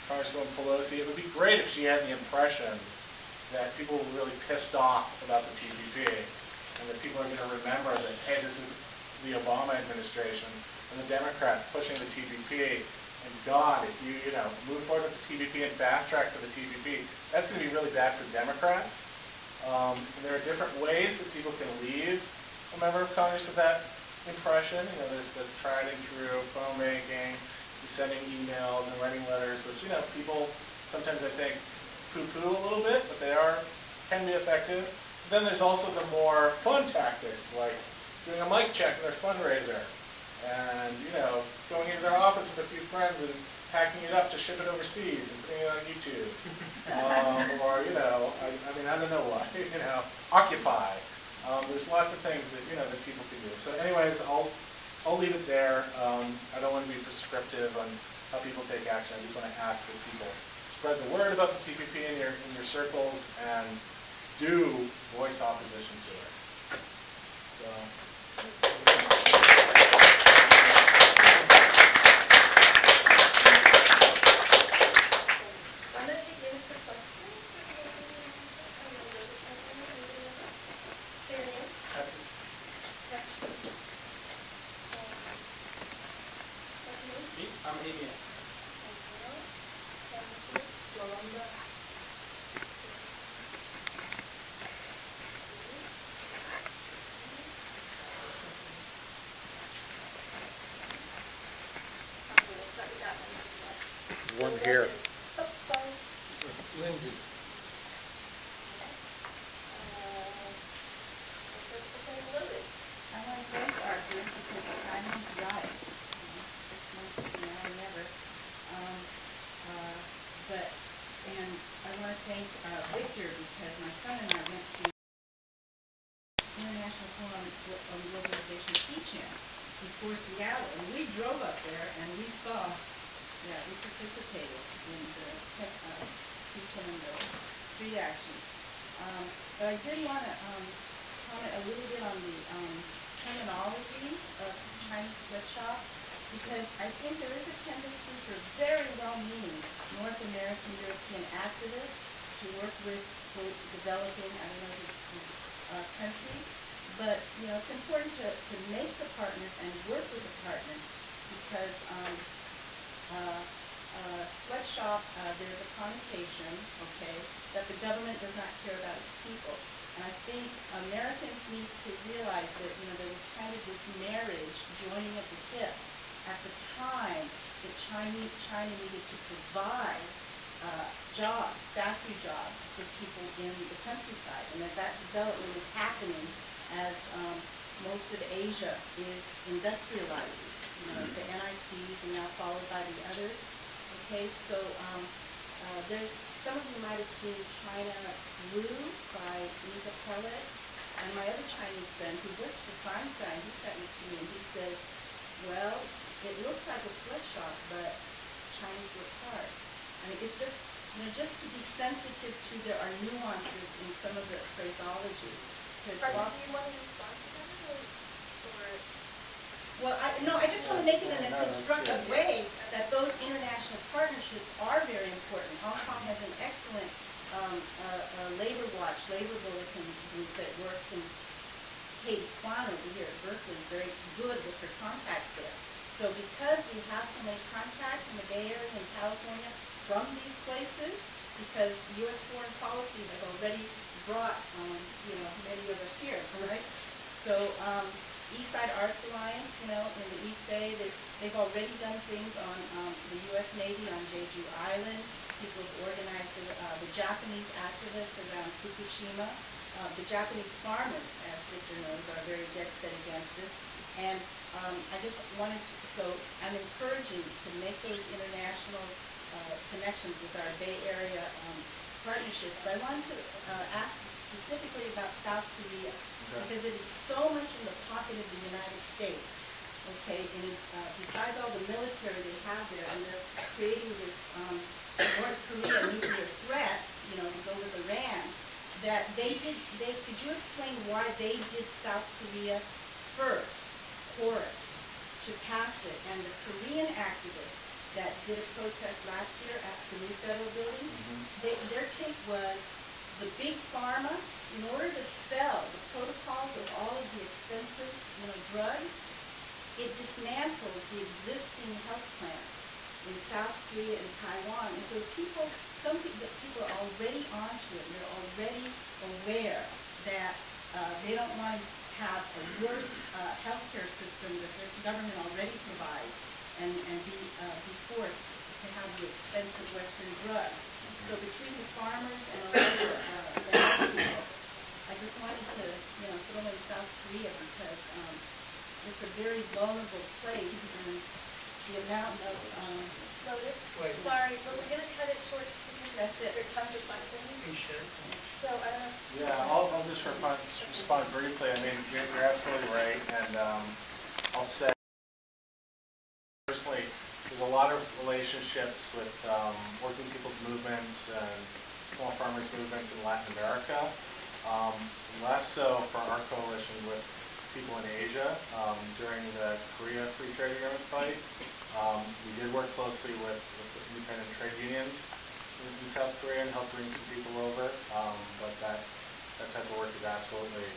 Congresswoman Pelosi, it would be great if she had the impression that people were really pissed off about the TPP, and that people are going to remember that, hey, this is the Obama administration and the Democrats pushing the TPP, and God, if you move forward with the TPP and fast track for the TPP, that's going to be really bad for Democrats. And there are different ways that people can leave a member of Congress with that impression. There's the tried and true phone banking, sending emails and writing letters, which people sometimes I think poo-poo a little bit, but they can be effective. Then there's also the more fun tactics, like doing a mic check in their fundraiser, and going into their office with a few friends and packing it up to ship it overseas and putting it on YouTube, or I don't know what, Occupy. There's lots of things that that people can do. So, anyways, I'll leave it there. I don't want to be prescriptive on how people take action. I just want to ask that people spread the word about the TPP in your circles and do voice opposition to it. So. One here. Oh, sorry. Lindsay. First person loaded. I want to thank Arthur because the timing's right. 6 months is now or never. And I want to thank Victor because my son and I went to International Forum on Globalization teach-in before Seattle, and we drove up there and we saw. Yeah, we participated in the teach-in and the street action. But I did want to comment a little bit on the terminology of Chinese sweatshop, because I think there is a tendency for very well-meaning North American, European activists to work with developing, countries. But, it's important to make the partners and work with the partners, because sweatshop, there's a connotation, that the government does not care about its people. And I think Americans need to realize that, there was kind of this marriage joining at the hip at the time that China needed to provide jobs, factory jobs for people in the countryside. And that development is happening as most of Asia is industrializing. The NICs and now followed by the others. So there's some of you might have seen China Blue by Eva Pellet, and my other Chinese friend who works for Feinstein, he sat next to me and he says, well, it looks like a sweatshop, but Chinese work hard. I mean, it's just, just to be sensitive to there are nuances in some of the phraseology. Do you want to respond to that, or? Well, I just want to make it in a constructive way that those international partnerships are very important. Hong Kong has an excellent labor bulletin group that works in Katie Kwan over here at Berkeley, very good with her contacts there. So because we have so many contacts in the Bay Area and California from these places, because U.S. foreign policy has already brought, many of us here, right? So, Eastside Arts Alliance, in the East Bay, they've already done things on the U.S. Navy on Jeju Island. People have organized the Japanese activists around Fukushima. The Japanese farmers, as Victor knows, are very dead set against this. And I just wanted to, so I'm encouraging to make those international connections with our Bay Area partnerships, but I wanted to ask specifically about South Korea, because it is so much in the pocket of the United States, okay, and besides all the military they have there, and they're creating this North Korea nuclear threat, you know, to go with Iran, that could you explain why they did South Korea first, porous, to pass it, and the Korean activists that did a protest last year at the new federal building, their take was the big pharma, in order to sell the protocols of all of the expensive, you know, drugs, it dismantles the existing health plans in South Korea and Taiwan. And so some people are already onto it, and they're already aware that they don't want to have a worse healthcare system that their government already provides, and be forced to have the expensive Western drugs. So between the farmers and a lot of the health people, I just wanted to, you know, throw in South Korea because it's a very vulnerable place, and the amount of Sorry, but we're going to cut it short because That's it. there are tons of questions. So I don't know. Yeah, I'll just respond briefly. I mean, you're absolutely right, and I'll say personally, there's a lot of relationships with working people's movements and small farmers movements in Latin America. Less so for our coalition with people in Asia during the Korea Free Trade Agreement fight. We did work closely with independent trade unions in South Korea and helped bring some people over. But that type of work is absolutely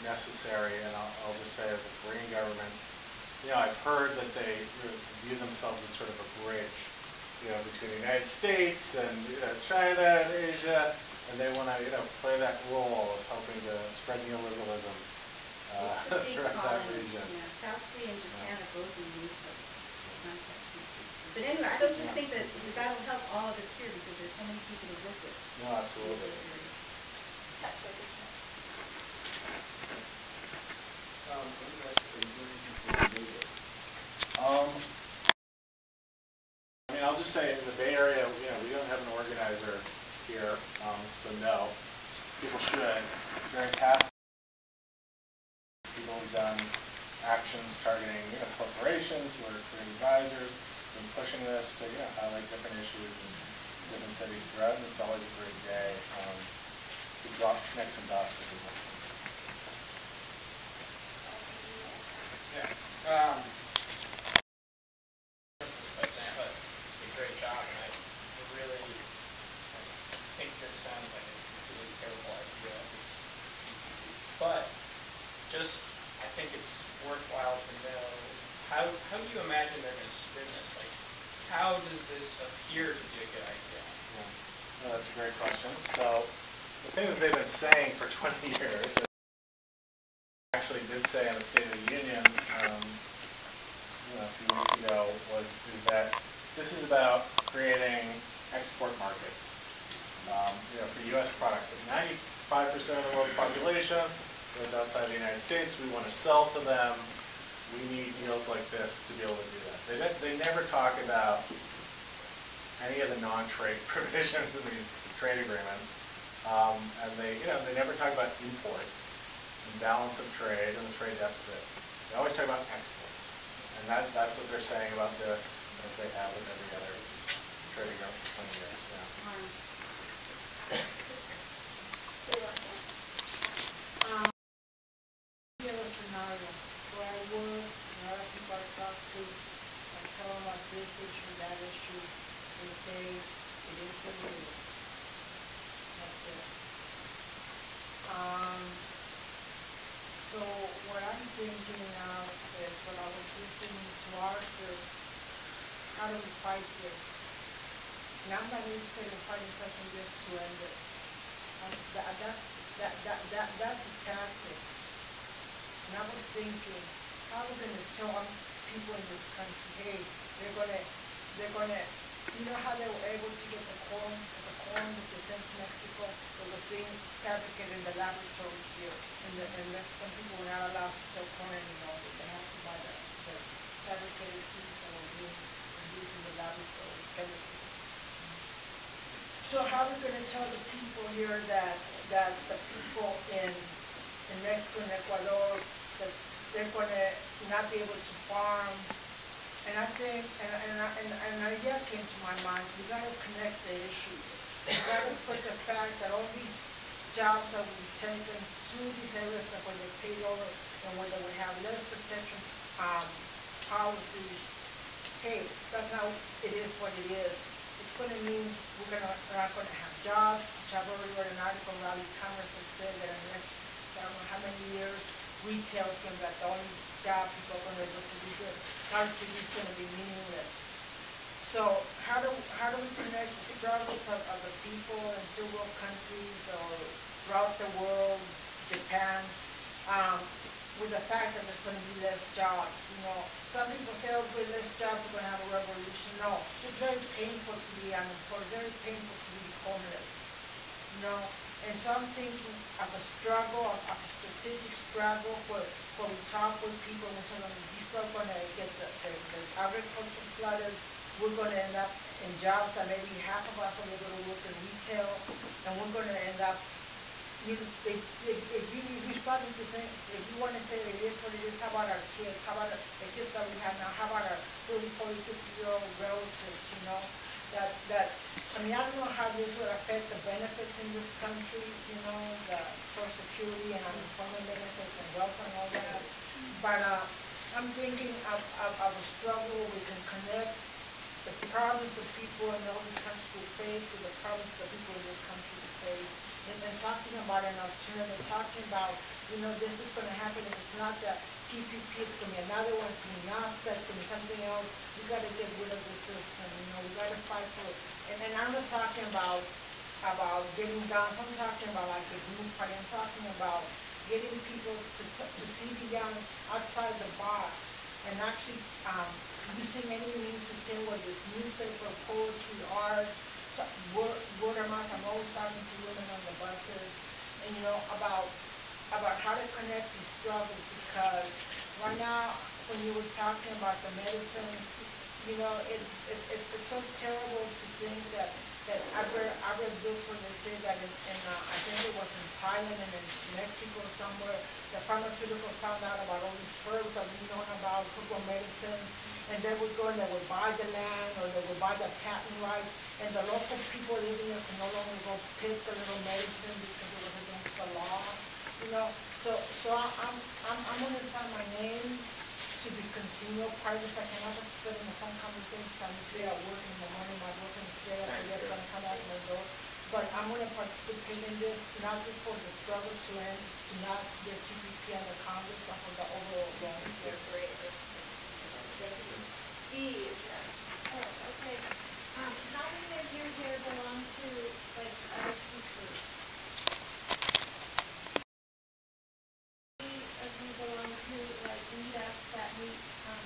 necessary. And I'll just say that the Korean government, you know, I've heard that they view themselves as sort of a bridge, you know, between the United States and China and Asia, and they want to, you know, play that role of helping to spread neoliberalism throughout that region. Yeah, South Korea and Japan are both in need of contact. But anyway, I don't just think that that'll help all of us here because there's so many people to work with. No, absolutely. I mean, I'll just say in the Bay Area, you know, we don't have an organizer here, so no. People should. During past, people have done actions targeting, you know, corporations, we're creating advisors, been pushing this to, you know, highlight different issues and different cities throughout, and it's always a great day to connect some dots with people. Yeah. By saying, but a great job, and I really think this sounds like a completely terrible idea. But just, I think it's worthwhile to know how do you imagine they're going to spin this? Like, how does this appear to be a good idea? Yeah. No, that's a great question. So the thing that they've been saying for 20 years, actually did say in the State of the Union you know, a few weeks ago, is that this is about creating export markets. You know, for U.S. products, like 95% of the world's population goes outside the United States. We want to sell to them. We need deals like this to be able to do that. They never talk about any of the non-trade provisions in these trade agreements, and they never talk about imports, and balance of trade, and the trade deficit. They always talk about exports, and that's what they're saying about this, as they have with every other trade agreement for 20 years. Yeah. Give a scenario where I work, there are people I talk to, I tell them about this issue, that issue, they say it is what it is. That's it. So what I'm thinking now is when I was listening to Arthur, how do we fight this? And I'm not interested in fighting something just to end it. That's the tactics. And I was thinking, how are we going to tell people in this country, hey, they're gonna, you know how they were able to get the corn that they sent to Mexico that was being fabricated in the laboratories here, and Mexican people were not allowed to sell corn anymore. They had to buy the fabricated seeds that were being produced in the laboratory chemically. So how are we gonna tell the people here that the people in Mexico and Ecuador, that they're gonna not be able to farm? And I think, and an idea came to my mind, we gotta connect the issues. We gotta put the fact that all these jobs that we've taken to these areas that where they paid over and where they would have less protection policies, hey, that's not, it is what it is. It's gonna mean we're not gonna have jobs, which I've already read an article about e-commerce that said that in the next, I don't know how many years, retail is gonna be the only job people are gonna be able to do good. Large cities is gonna be meaningless. So how do we connect the struggles of the people in third world countries or throughout the world, Japan, with the fact that there's going to be less jobs? You know, some people say, oh, with less jobs we're going to have a revolution. No, it's very painful to be unemployed, very painful to be homeless. You know, and so I'm thinking of a struggle, of a strategic struggle where we talk with people and so on, people are going to get the agriculture flooded. We're going to end up in jobs that maybe half of us are going to work in retail, and we're going to end up, if you starting to think, if you want to say it is what it is, how about our kids? How about the kids that we have now? How about our 30, 40, 50-year-old relatives, you know? I mean, I don't know how this would affect the benefits in this country, you know, the Social Security and unemployment benefits and welfare and all that. But I'm thinking of a struggle where we can connect the problems that people in all these countries will face with the problems that people in this country will face. And then talking about an alternative, talking about, you know, this is going to happen if it's not the TPP, it's going to be another one, it's going to be NAFTA, it's going to be something else. We got to get rid of the system, you know, we got to fight for it. And I'm not talking about getting down, I'm talking about like the Green Party, I'm talking about getting people to see beyond, outside the box, and actually using any means to deal with this newspaper, poetry, art, word of mouth. I'm always talking to women on the buses, and you know, about how to connect these struggles, because right now, when you were talking about the medicines, you know, it's so terrible to think that I read books where they say that I think it was in Thailand and in Mexico somewhere, the pharmaceuticals found out about all these herbs that we know about, herbal medicines, and they would go and they would buy the land or they would buy the patent rights, and the local people living there could no longer go pick the little medicine because it was against the law, you know. So I'm going to sign my name to be continual part of this. I cannot participate in the phone conversations. I'm usually at work in the morning, my work in the day, I forget when I come out my door. But I'm going to participate in this, not just for the struggle to end, to not get TPP on the Congress, but for the overall goal. You're great. E is next. Oh, okay. How many of you here belong to, like, other peace groups? How many of you belong to, like, meetups that meet,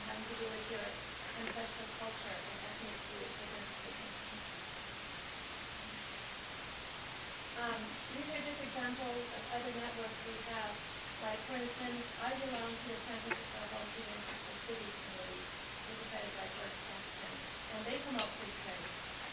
having to do with your ancestral culture and ethnic group identification? These are just examples of other networks we have. Like, for instance, I belong to the San Francisco Ho-Chi Minh City Committee, which is headed by George Kempston, and they promote free trade.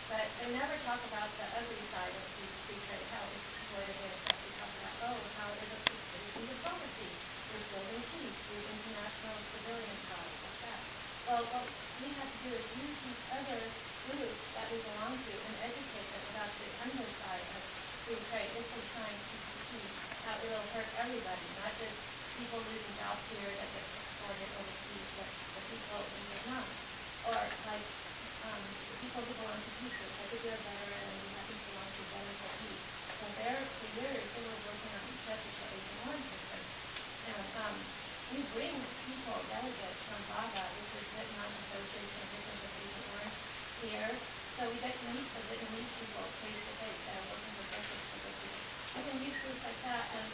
But they never talk about the ugly side of free trade, how it's exploitative. They talk about, oh, how it affects diplomacy, with building peace, through international civilian ties, like that. Well, what we have to do is use these other groups that we belong to and educate them about the underside of free trade. This will try to see how it'll hurt everybody, not just people losing jobs here that get exported overseas, but the people in Vietnam. Or like the people who belong to peace groups. I think you're a veteran and you happen to belong to Veterans for Peace. So there, for years, they were working on Chesapeake to Agent Orange system. And we bring people, delegates from VAGA, which is Vietnam Association of Victims of Agent Orange, here. So we get to meet the Vietnamese people face to face that are working with victims for this year. We can use groups like that and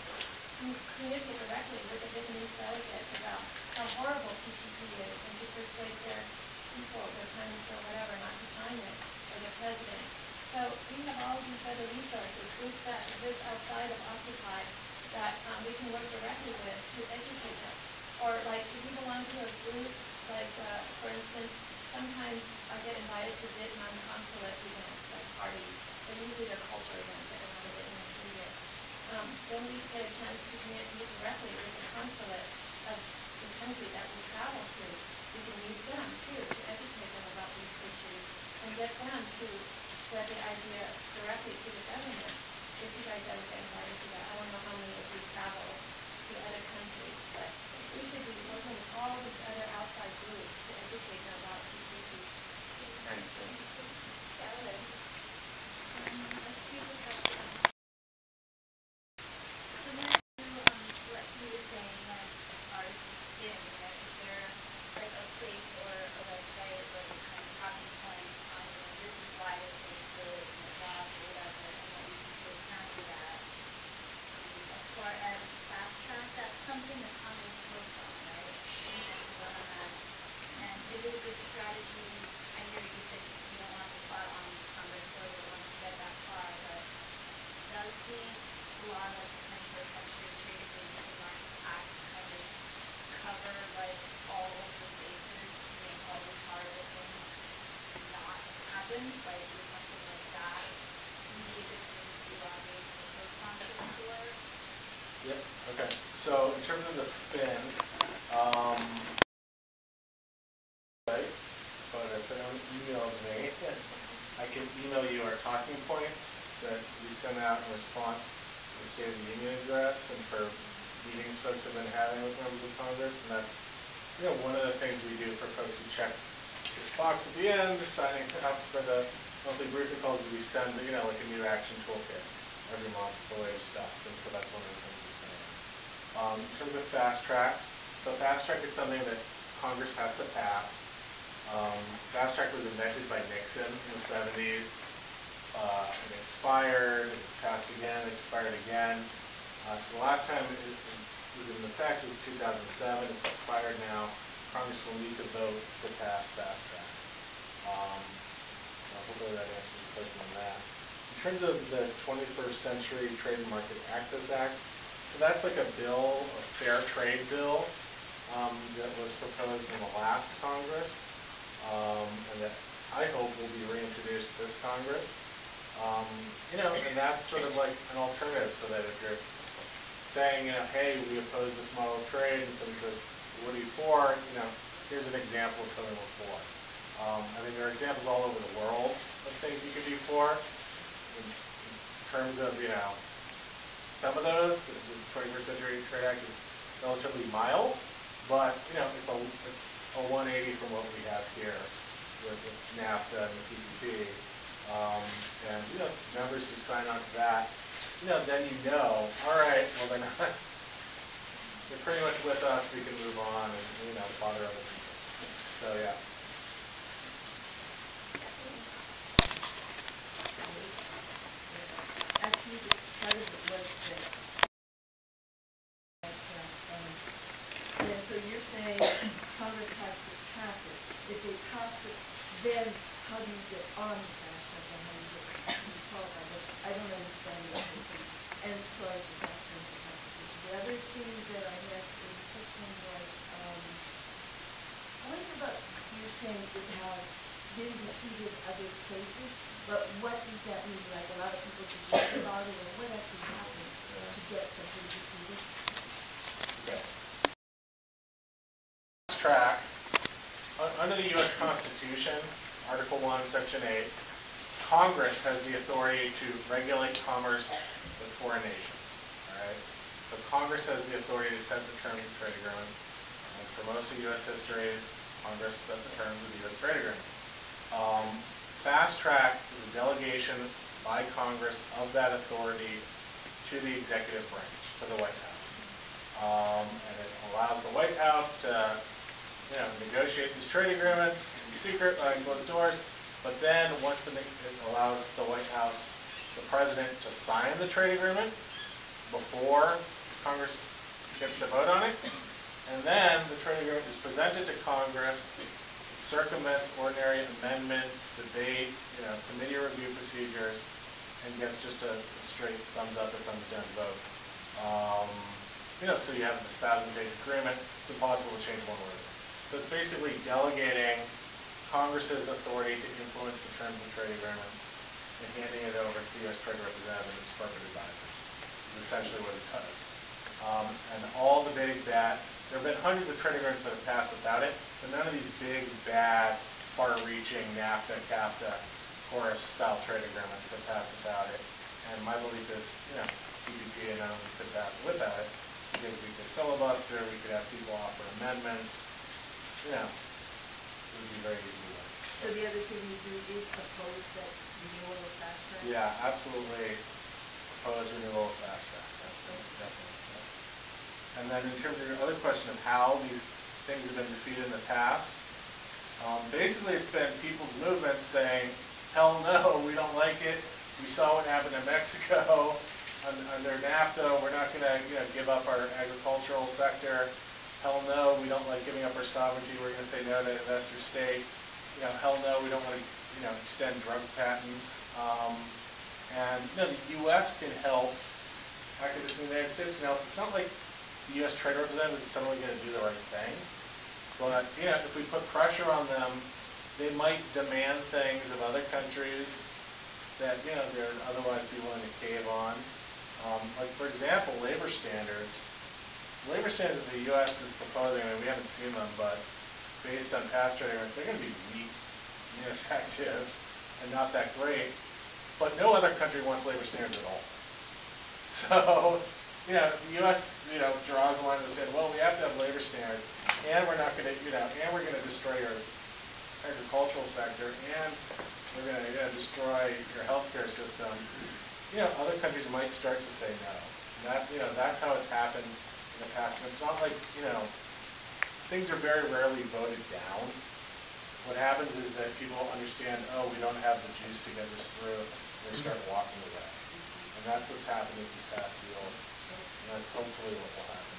communicate directly with the Vietnamese delegates about how horrible TPP is and to persuade their people, their prime minister or whatever, not to sign it, or the president. So we have all these other resources, groups that live outside of Occupy that we can work directly with to educate them. Or like if you belong to a group, like for instance, sometimes I get invited to Vietnam consulate events, like parties, but usually they're culture events that are not a bit intermediate. Then we get a chance to communicate directly with the consulate of the country that we travel to. We can meet them too, to educate them about these issues and get them to spread the idea directly to the government. If you guys ever get invited to that, I don't know how many of you travel to other countries, but we should be working with all these other outside groups to educate them about TPP. Thanks, Jim. What he was saying, like, as far as the spin, is there like a place or a website or kind of talking points on, this is why the place good and the job or whatever, and what we can say counter that? As far as fast track, that's something that Congress looks on, right? On that. And is it a good strategy? I hear you said you don't want the spot on Congress or they want to get that far, but does the law of the 21st Century Trade Agreements and Markets Act kind of cover like all of the bases to make all these horrible things not happen? Like, is something like that really a good thing to be lobbying for co-sponsors for? Yep. Okay. So in terms of the spin, right? But if anyone emails me, I can email you our talking points that we send out in response to the State of the Union address and for meetings folks have been having with members of Congress. And that's, one of the things we do for folks who check this box at the end, signing up for the monthly briefing calls, is we send, like a new action toolkit every month for the latest stuff. And so that's one of the things we send out. In terms of fast track, so fast track is something that Congress has to pass. Fast track was invented by Nixon in the 70s. It expired, it was passed again, it expired again. So the last time it was in effect was 2007. It's expired now. Congress will need to vote to pass fast track. Hopefully that answers the question on that. In terms of the 21st Century Trade and Market Access Act, so that's like a bill, a fair trade bill, that was proposed in the last Congress, and that I hope will be reintroduced this Congress. And that's sort of like an alternative, so that if you're saying, hey, we oppose this model of trade, and somebody says, what are you for? Here's an example of something we're for. There are examples all over the world of things you could be for. In terms of, some of those, the 21st Century Trade Act is relatively mild, but, it's a 180 from what we have here with NAFTA and the TPP. And, members who sign on to that, then all right, well, they're not, they're pretty much with us, we can move on and, bother other people. So, yeah. Actually, part of it was that, and so you're saying Congress has to pass it. If they pass it, then how do you get on the fast track and how do you get qualified? I don't understand the whole thing. And so I was just asking for clarification. The other thing that I had in the question was, I wonder about, you're saying it has been defeated other places, but what does that mean? Like, a lot of people just read about it, or what actually happened to get something defeated? Okay. Track. Under the U.S. Constitution, Article 1, Section 8, Congress has the authority to regulate commerce with foreign nations. All right? So Congress has the authority to set the terms of trade agreements. And for most of U.S. history, Congress set the terms of U.S. trade agreements. Fast track is a delegation by Congress of that authority to the executive branch, to the White House. And it allows the White House to negotiate these trade agreements in secret behind closed doors. But then once it allows the White House, the president, to sign the trade agreement before Congress gets to vote on it. And then the trade agreement is presented to Congress. It circumvents ordinary amendment, debate, committee review procedures, and gets just a straight thumbs up or thumbs down vote. So you have this 1,000-page agreement. It's impossible to change one word. So it's basically delegating Congress's authority to influence the terms of trade agreements and handing it over to the U.S. Trade Representative and its corporate advisors. Is essentially what it does. And all the big bad, there have been hundreds of trade agreements that have passed without it, but none of these big, bad, far-reaching NAFTA, CAFTA, Chorus-style trade agreements have passed without it. And my belief is, TPP and I could pass without it, because we could filibuster, we could have people offer amendments, it would be very easy to win. So the other thing you do is oppose that renewal of fast track? Yeah, absolutely. Oppose renewal of fast track. Definitely. And then in terms of your other question of how these things have been defeated in the past, basically it's been people's movements saying, hell no, we don't like it. We saw what happened in Mexico under NAFTA. We're not going to give up our agricultural sector. Hell no, we don't like giving up our sovereignty. We're going to say no to investor state. Hell no, we don't want to extend drug patents. And the U.S. can help. Activists in the United States can help. It's not like the U.S. Trade Representative is suddenly going to do the right thing. But if we put pressure on them, they might demand things of other countries that they're otherwise be willing to cave on. Like for example, labor standards. Labor standards that the U.S. is proposing, we haven't seen them, but based on past trade agreements, they're going to be weak, ineffective, and not that great. But no other country wants labor standards at all. So, the U.S. draws a line and says, well, we have to have labor standards, and we're not going to, and we're going to destroy your agricultural sector, and we're going to destroy your healthcare system. Other countries might start to say no. And that's how it's happened in the past. And it's not like, things are very rarely voted down. What happens is that people understand, oh, we don't have the juice to get this through, and they start walking away. And that's what's happened with these past deals. And that's hopefully what will happen.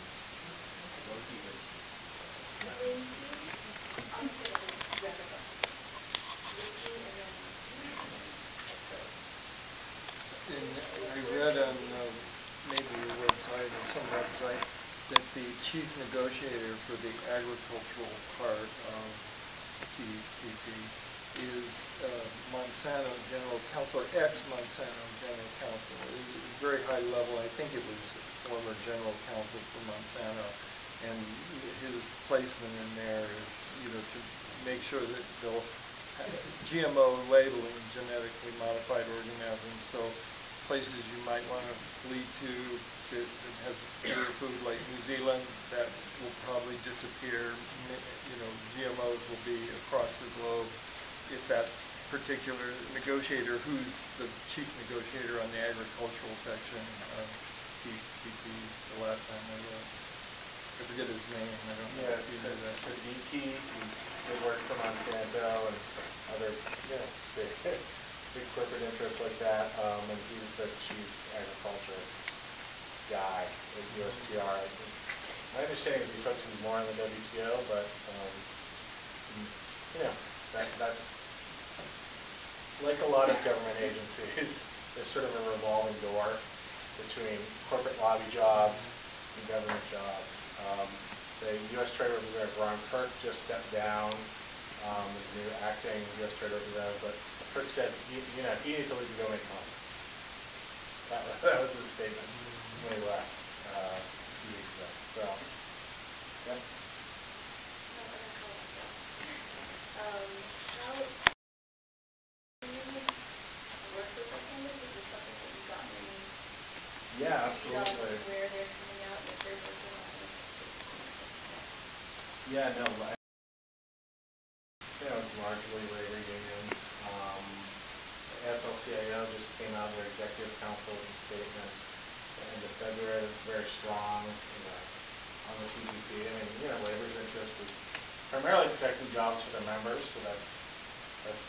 I read on maybe your website or some website that the chief negotiator for the agricultural part of TPP is Monsanto General Counsel, or ex-Monsanto General Counsel. It is a very high level. I think it was former General Counsel for Monsanto. And his placement in there is, to make sure that they'll have GMO labeling, genetically modified organisms. So places you might want to flee to that has pure food like New Zealand, that will probably disappear. GMOs will be across the globe. If that particular negotiator, who's the chief negotiator on the agricultural section of TPP, the last time I looked, I forget his name. I don't know if you know that. Siddiqui, he worked for Monsanto and other big corporate interests like that, and he's the chief agriculture guy at USTR. My understanding is he focuses more on the WTO, but that's like a lot of government agencies. There's sort of a revolving door between corporate lobby jobs and government jobs. The U.S. Trade Representative Ron Kirk just stepped down as new acting U.S. Trade Representative, but Kirk said he needed to leave to go make money. That was his statement when he left a few weeks ago. So, yeah. How do you work with this on this? Is this something that you've gotten any? Yeah, absolutely. Where they're coming out, what they're working on, this is next. Yeah, no, it's largely labor union. The AFL-CIO just came out with their executive council statement at the end of February. It's very strong on the TPP. Labor's interest is primarily protecting jobs for their members, so that's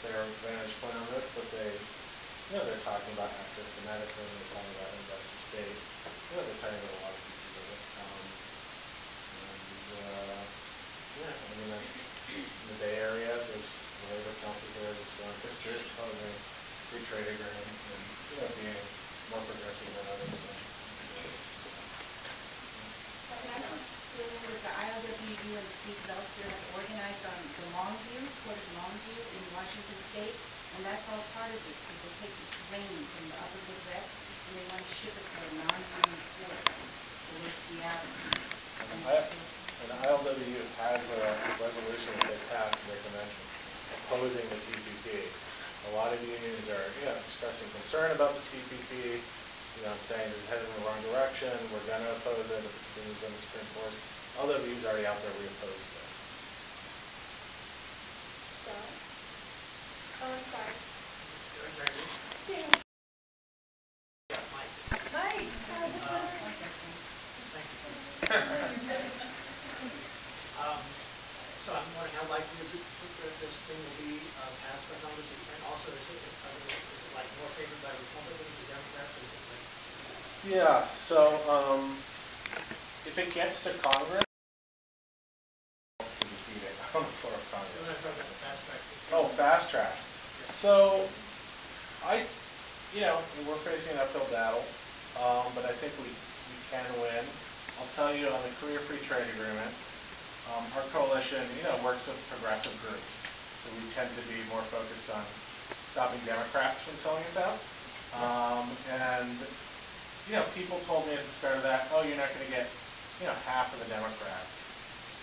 their vantage point on this. But they're talking about access to medicine. They're talking about investor state. They're talking about a lot of pieces of it. In the Bay Area, there's labor council here, there's a strong history of opposing free trade agreements and being more progressive than others. With the ILWU and Steve Zeltzer have organized on the Longview, Port of Longview in Washington State, and that's all part of this. People take training from the upper Midwest, and they want to ship it to a non-union port to Lake Seattle. And ILWU has a resolution that they passed in their convention opposing the TPP. A lot of unions are, expressing concern about the TPP, saying it's headed in the wrong direction, we're going to oppose it if it continues on the Supreme Court. LWU is already out there, we oppose it. John? Oh, I'm sorry. Mike. So I'm wondering how likely is it that this thing will be passed by Congress? And also, is it like more favored by Republicans or Democrats or things like that? Yeah, so if it gets to Congress, to defeat it on the floor of Congress. I'm not talking about the fast track. Oh, fast track. So we're facing an uphill battle, but I think we can win. I'll tell you on the Korea Free Trade Agreement, our coalition, works with progressive groups. So we tend to be more focused on stopping Democrats from selling us out. People told me at the start of that, oh, you're not going to get, half of the Democrats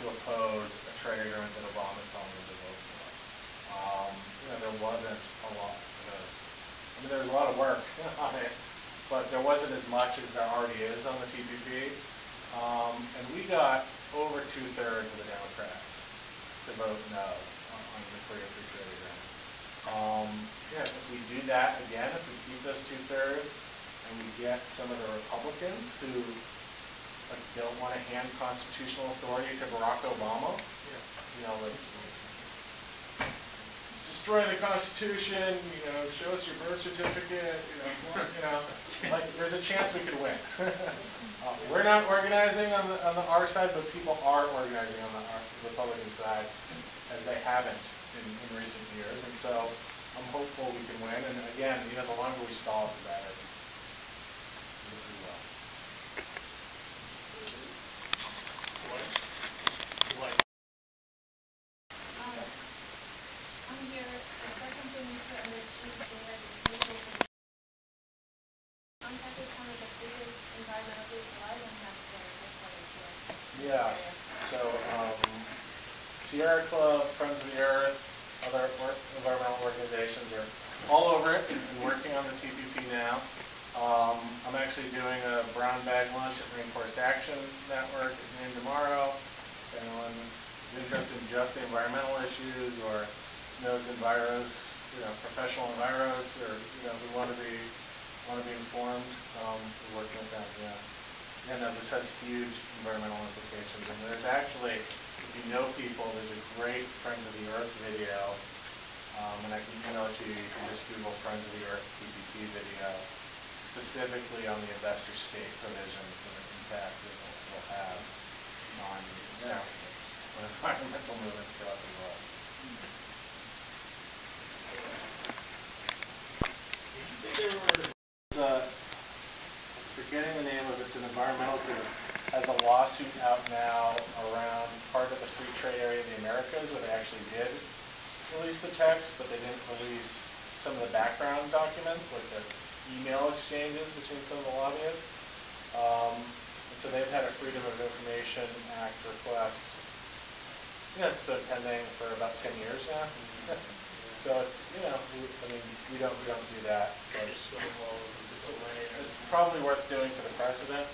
to oppose a trade agreement that Obama's telling them to vote for. There wasn't a lot. There was a lot of work on it, but there wasn't as much as there already is on the TPP. And we got over 2/3 of the Democrats to vote no on the Korea Free Trade Agreement. If we do that again, if we keep those 2/3, and we get some of the Republicans who don't want to hand constitutional authority to Barack Obama, destroy the Constitution, show us your birth certificate, there's a chance we could win. We're not organizing on the R side, but people are organizing on the Republican side, as they haven't in recent years. And so I'm hopeful we can win. And again, the longer we stall, the better. I'm here, the second thing you put on the sheet there is contact is one of the biggest environmental groups, so I don't have their headquarters here. Yeah, so Sierra Club, Friends of the Earth, other environmental organizations are all over it and working on the TPP now. I'm actually doing a brown bag lunch at Rainforest Action Network at noon tomorrow. If anyone is interested in just the environmental issues or knows enviros, professional enviros, or who want to be informed, we're working with them. Yeah. This has huge environmental implications, and there's actually, if you know people, there's a great Friends of the Earth video, and I can email it to you. You can just Google Friends of the Earth TPP video, specifically on the investor state provisions and the impact it will have on environmental movements throughout the world. Did you say there were... Forgetting the name of it, it's an environmental group, has a lawsuit out now around part of the free trade area of the Americas where they actually did release the text, but they didn't release some of the background documents, like the email exchanges between some of the lobbyists. And so they've had a Freedom of Information Act request. It's been pending for about 10 years now. So it's, we don't do that. It's probably worth doing for the precedent,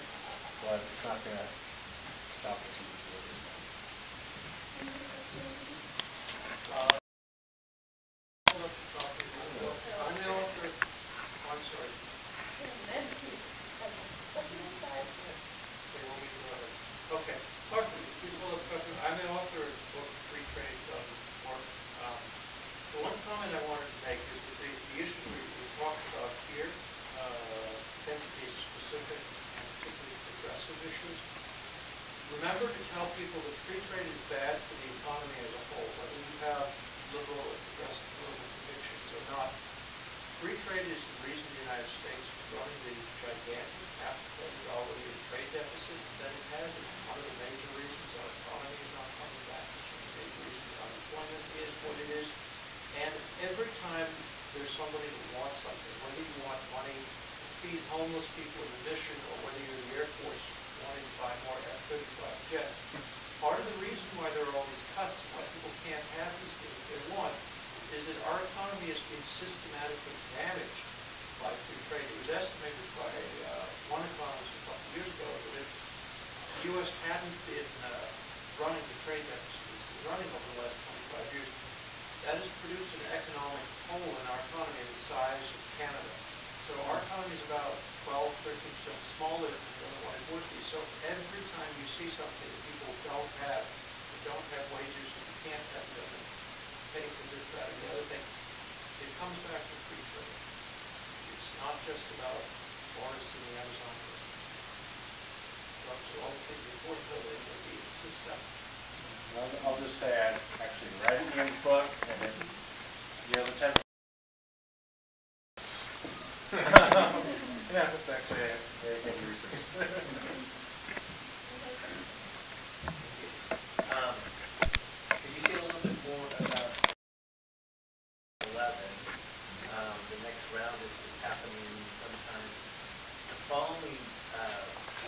but it's not going to stop the TPP. I'm the author. I'm sorry. Okay. Please hold up, President. I'm the author of the book Free Trade Mark. The one comment I wanted to make is that the issues we talked about here tend to be specific and particularly progressive issues. Remember to tell people that free trade is bad for the economy as a whole, whether you have liberal or progressive political convictions or not. Free trade is the reason the United States is running the gigantic $500 billion trade deficit that it has. It's one of the major reasons our economy is not coming back. It's one of the major reasons unemployment is what it is. And every time there's somebody who wants something. Whether you want money to feed homeless people in the mission, or whether you're the Air Force wanting to buy more F-35 jets. Part of the reason why there are all these cuts and why people can't have these things they want is that our economy has been systematically damaged by free trade. It was estimated by one economist a couple of years ago that if the U.S. hadn't been running the trade deficit it's been running over the last 25 years, that has produced an economic hole in our economy the size of Canada. So our economy is about 12-13% smaller than the other one it would be. So every time you see something that people don't have wages, and you can't have them pay for this, that, or the other thing, it comes back to free trade. It's not just about forests in the Amazon. So all the things important to the system. I'll just say I actually read Ian's book, and it, the other time. Yeah, that's actually a very good research. Can you say a little bit more about 11? The next round is happening sometime the following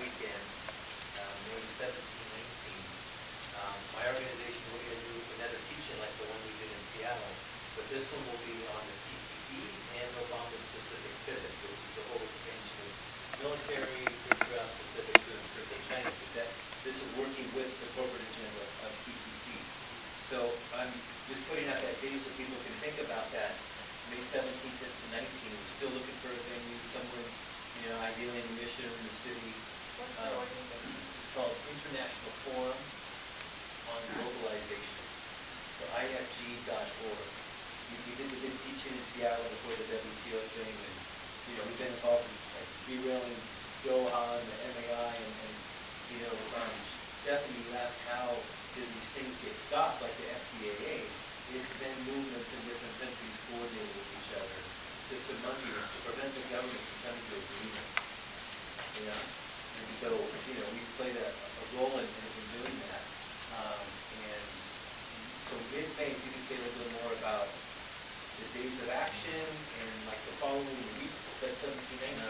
weekend, May 17, 19. My organization, we're going to do another teach-in like the one we did in Seattle, but this one will be on the TPP and Obama-specific pivot, which is the whole expansion of military throughout Pacific to encircle China, because this is working with the corporate agenda of TPP. So I'm just putting out that date so people can think about that. May 17th to 19th, we're still looking for a venue somewhere, ideally in the mission in the city. What's the organization? It's called International Forum on Globalization. So ifg.org. We did the big teaching in Seattle before the WTO thing, and we've been involved in like derailing Doha and the MAI, and Stephanie, you asked how did these things get stopped, like the FTAA. It's been movements in different countries coordinating with each other to prevent the governments from coming to agreement. And so we played a role in doing that. And so mid-May, if you could say a little bit more about the days of action and like the following week, that 17th,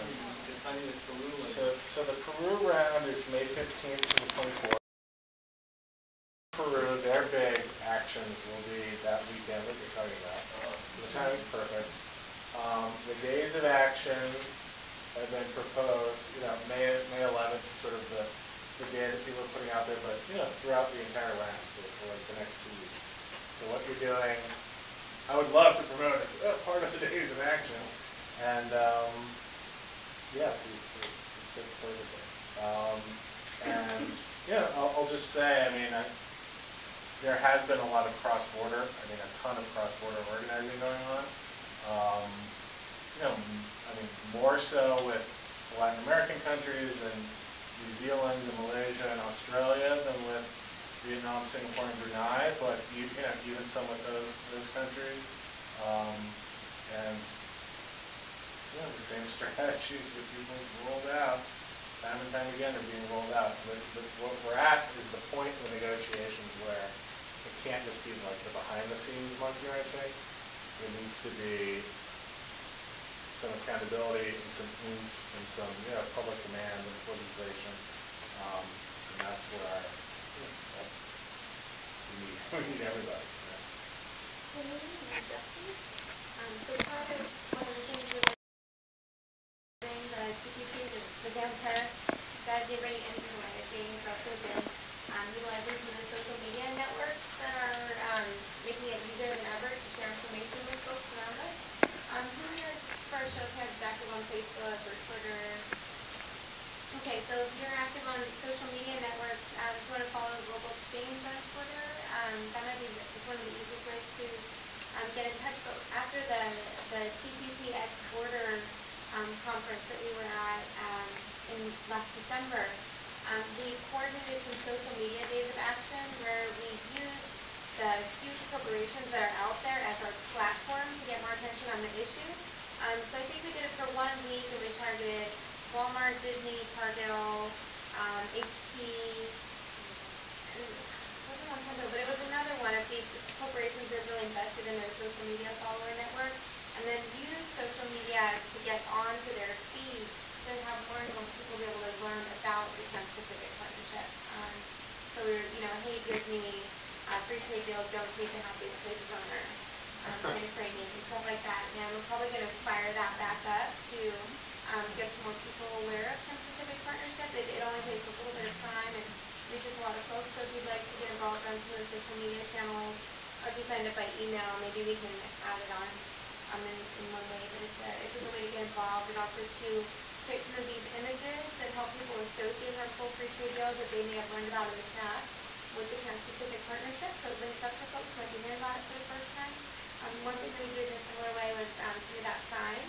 the timing with Peru. So the Peru round is May 15th to the 24th. Peru, their big actions will be that weekend that you're talking about. The timing's perfect. The days of action have been proposed. May 11th is sort of the day that people are putting out there, but throughout the entire round for like the next 2 weeks. So what you're doing, I would love to promote as part of the days of action, and it's perfect. And I'll just say, there has been a lot of cross-border, a ton of cross-border organizing going on. More so with Latin American countries and New Zealand and Malaysia and Australia than with Vietnam, Singapore, and Brunei, but even some with those countries. The same strategies that people rolled out time and time again are being rolled out. But what we're at is the point in the negotiations where it can't just be like the behind-the-scenes monkey wrenching. There needs to be some accountability and some oomph and some public demand and politicization. And that's where we need everybody. So part of one of the things we're doing, the TPP, the vampire strategy bringing internet things also been utilizing some of the social media networks that are making it easier than ever to share information with folks around us. Who here for our show is active on Facebook or Twitter? Okay, so if you're active on social media networks, if you want to follow Global Exchange on Twitter, that might be one of the easiest ways to get in touch. But after the TPPX border conference that we were at in last December, we coordinated some social media days of action where we used the huge corporations that are out there as our platform to get more attention on the issue. So I think we did it for 1 week, and we targeted Wal-Mart, Disney, Target, HP, and wasn't on Nintendo, but it was another one of these corporations that are really invested in their social media follower network. and then use social media to get onto their feed to have more and more people be able to learn about the Trans-Pacific Partnership. So we're, hey Disney, free trade deals don't pay to have these places owner, kind of framing and stuff like that. And we're probably going to fire that back up to get some more people aware of Trans-Pacific Partnership. It only takes a little bit of time and reaches a lot of folks. So if you'd like to get involved on some of the social media channels, or if you signed up by email, maybe we can add it on in one way. But it's a good way to get involved, and also to create some of these images that help people associate our full free trade deals that they may have learned about in the past with the Trans-Pacific Partnership. So it links up for folks who might be hearing about it for the first time. One thing that we did in a similar way was through that sign.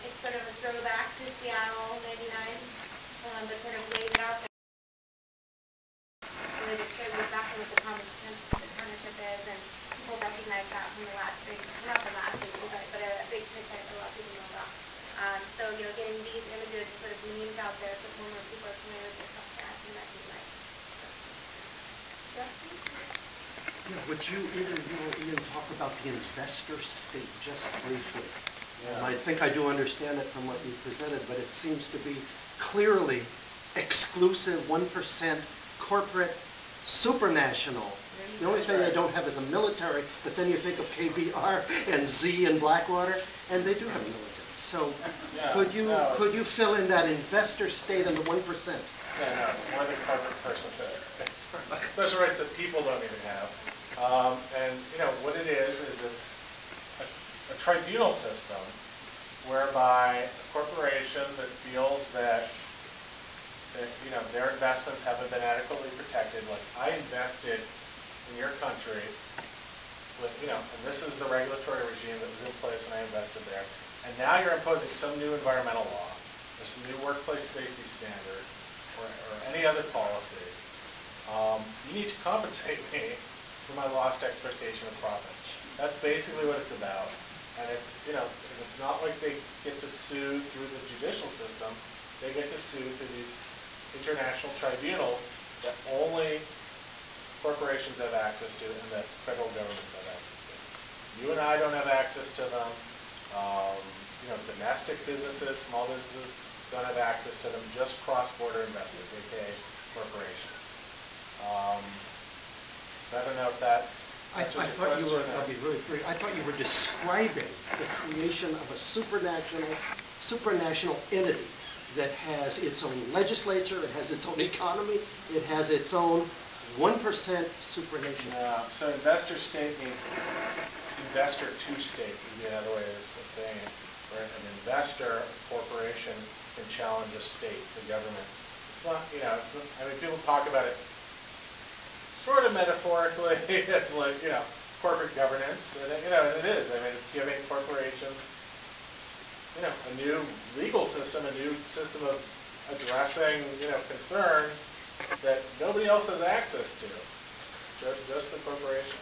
It's sort of a throwback to Seattle '99, but sort of lays it out there. So that it shows exactly what the Trans-Pacific Partnership is, and people recognize that from the last big, not the last big, but a big picture that a lot of people know about. So, getting these images and sort of memes out there so more and more people are familiar with the culture and recognize. Jeff? Yeah, would you Ian, talk about the investor state just briefly? Yeah. I think I do understand it from what you presented, but it seems to be clearly exclusive 1% corporate supranational. The only thing they don't have is a military, but then you think of KBR and Z and Blackwater, and they do have military. So could you fill in that investor state and the 1%? Yeah, no, it's more than corporate person. It's special rights that people don't even have. And what it is it's a tribunal system whereby a corporation that feels that their investments haven't been adequately protected, like I invested in your country with, and this is the regulatory regime that was in place when I invested there, and now you're imposing some new environmental law, or some new workplace safety standard, or any other policy. You need to compensate me for my lost expectation of profit. That's basically what it's about. And it's, it's not like they get to sue through the judicial system. They get to sue through these international tribunals that only corporations have access to and that federal governments have access to. You and I don't have access to them. Domestic businesses, small businesses don't have access to them. Just cross-border investors, aka corporations. So I don't know if that. I thought you were. I'll be really brief. I thought you were describing the creation of a supranational entity that has its own legislature, it has its own economy, it has its own 1% supranation. So investor state means investor to state would be another way of saying it. Where an investor, a corporation, can challenge a state, the government. It's not, people talk about it sort of metaphorically as like, corporate governance, and it is. It's giving corporations, a new legal system, a new system of addressing, concerns that nobody else has access to, just the corporation.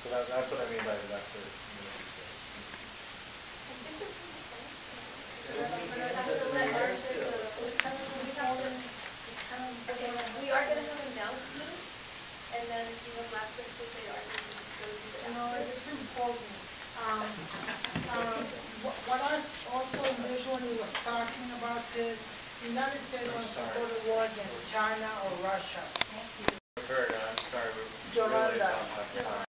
So that's what I mean by investor. We are going to have an announcement, and then if you have last things to say, are going to go to the it's important. What I also visually was talking about is the United States wants to go to war against China or Russia, because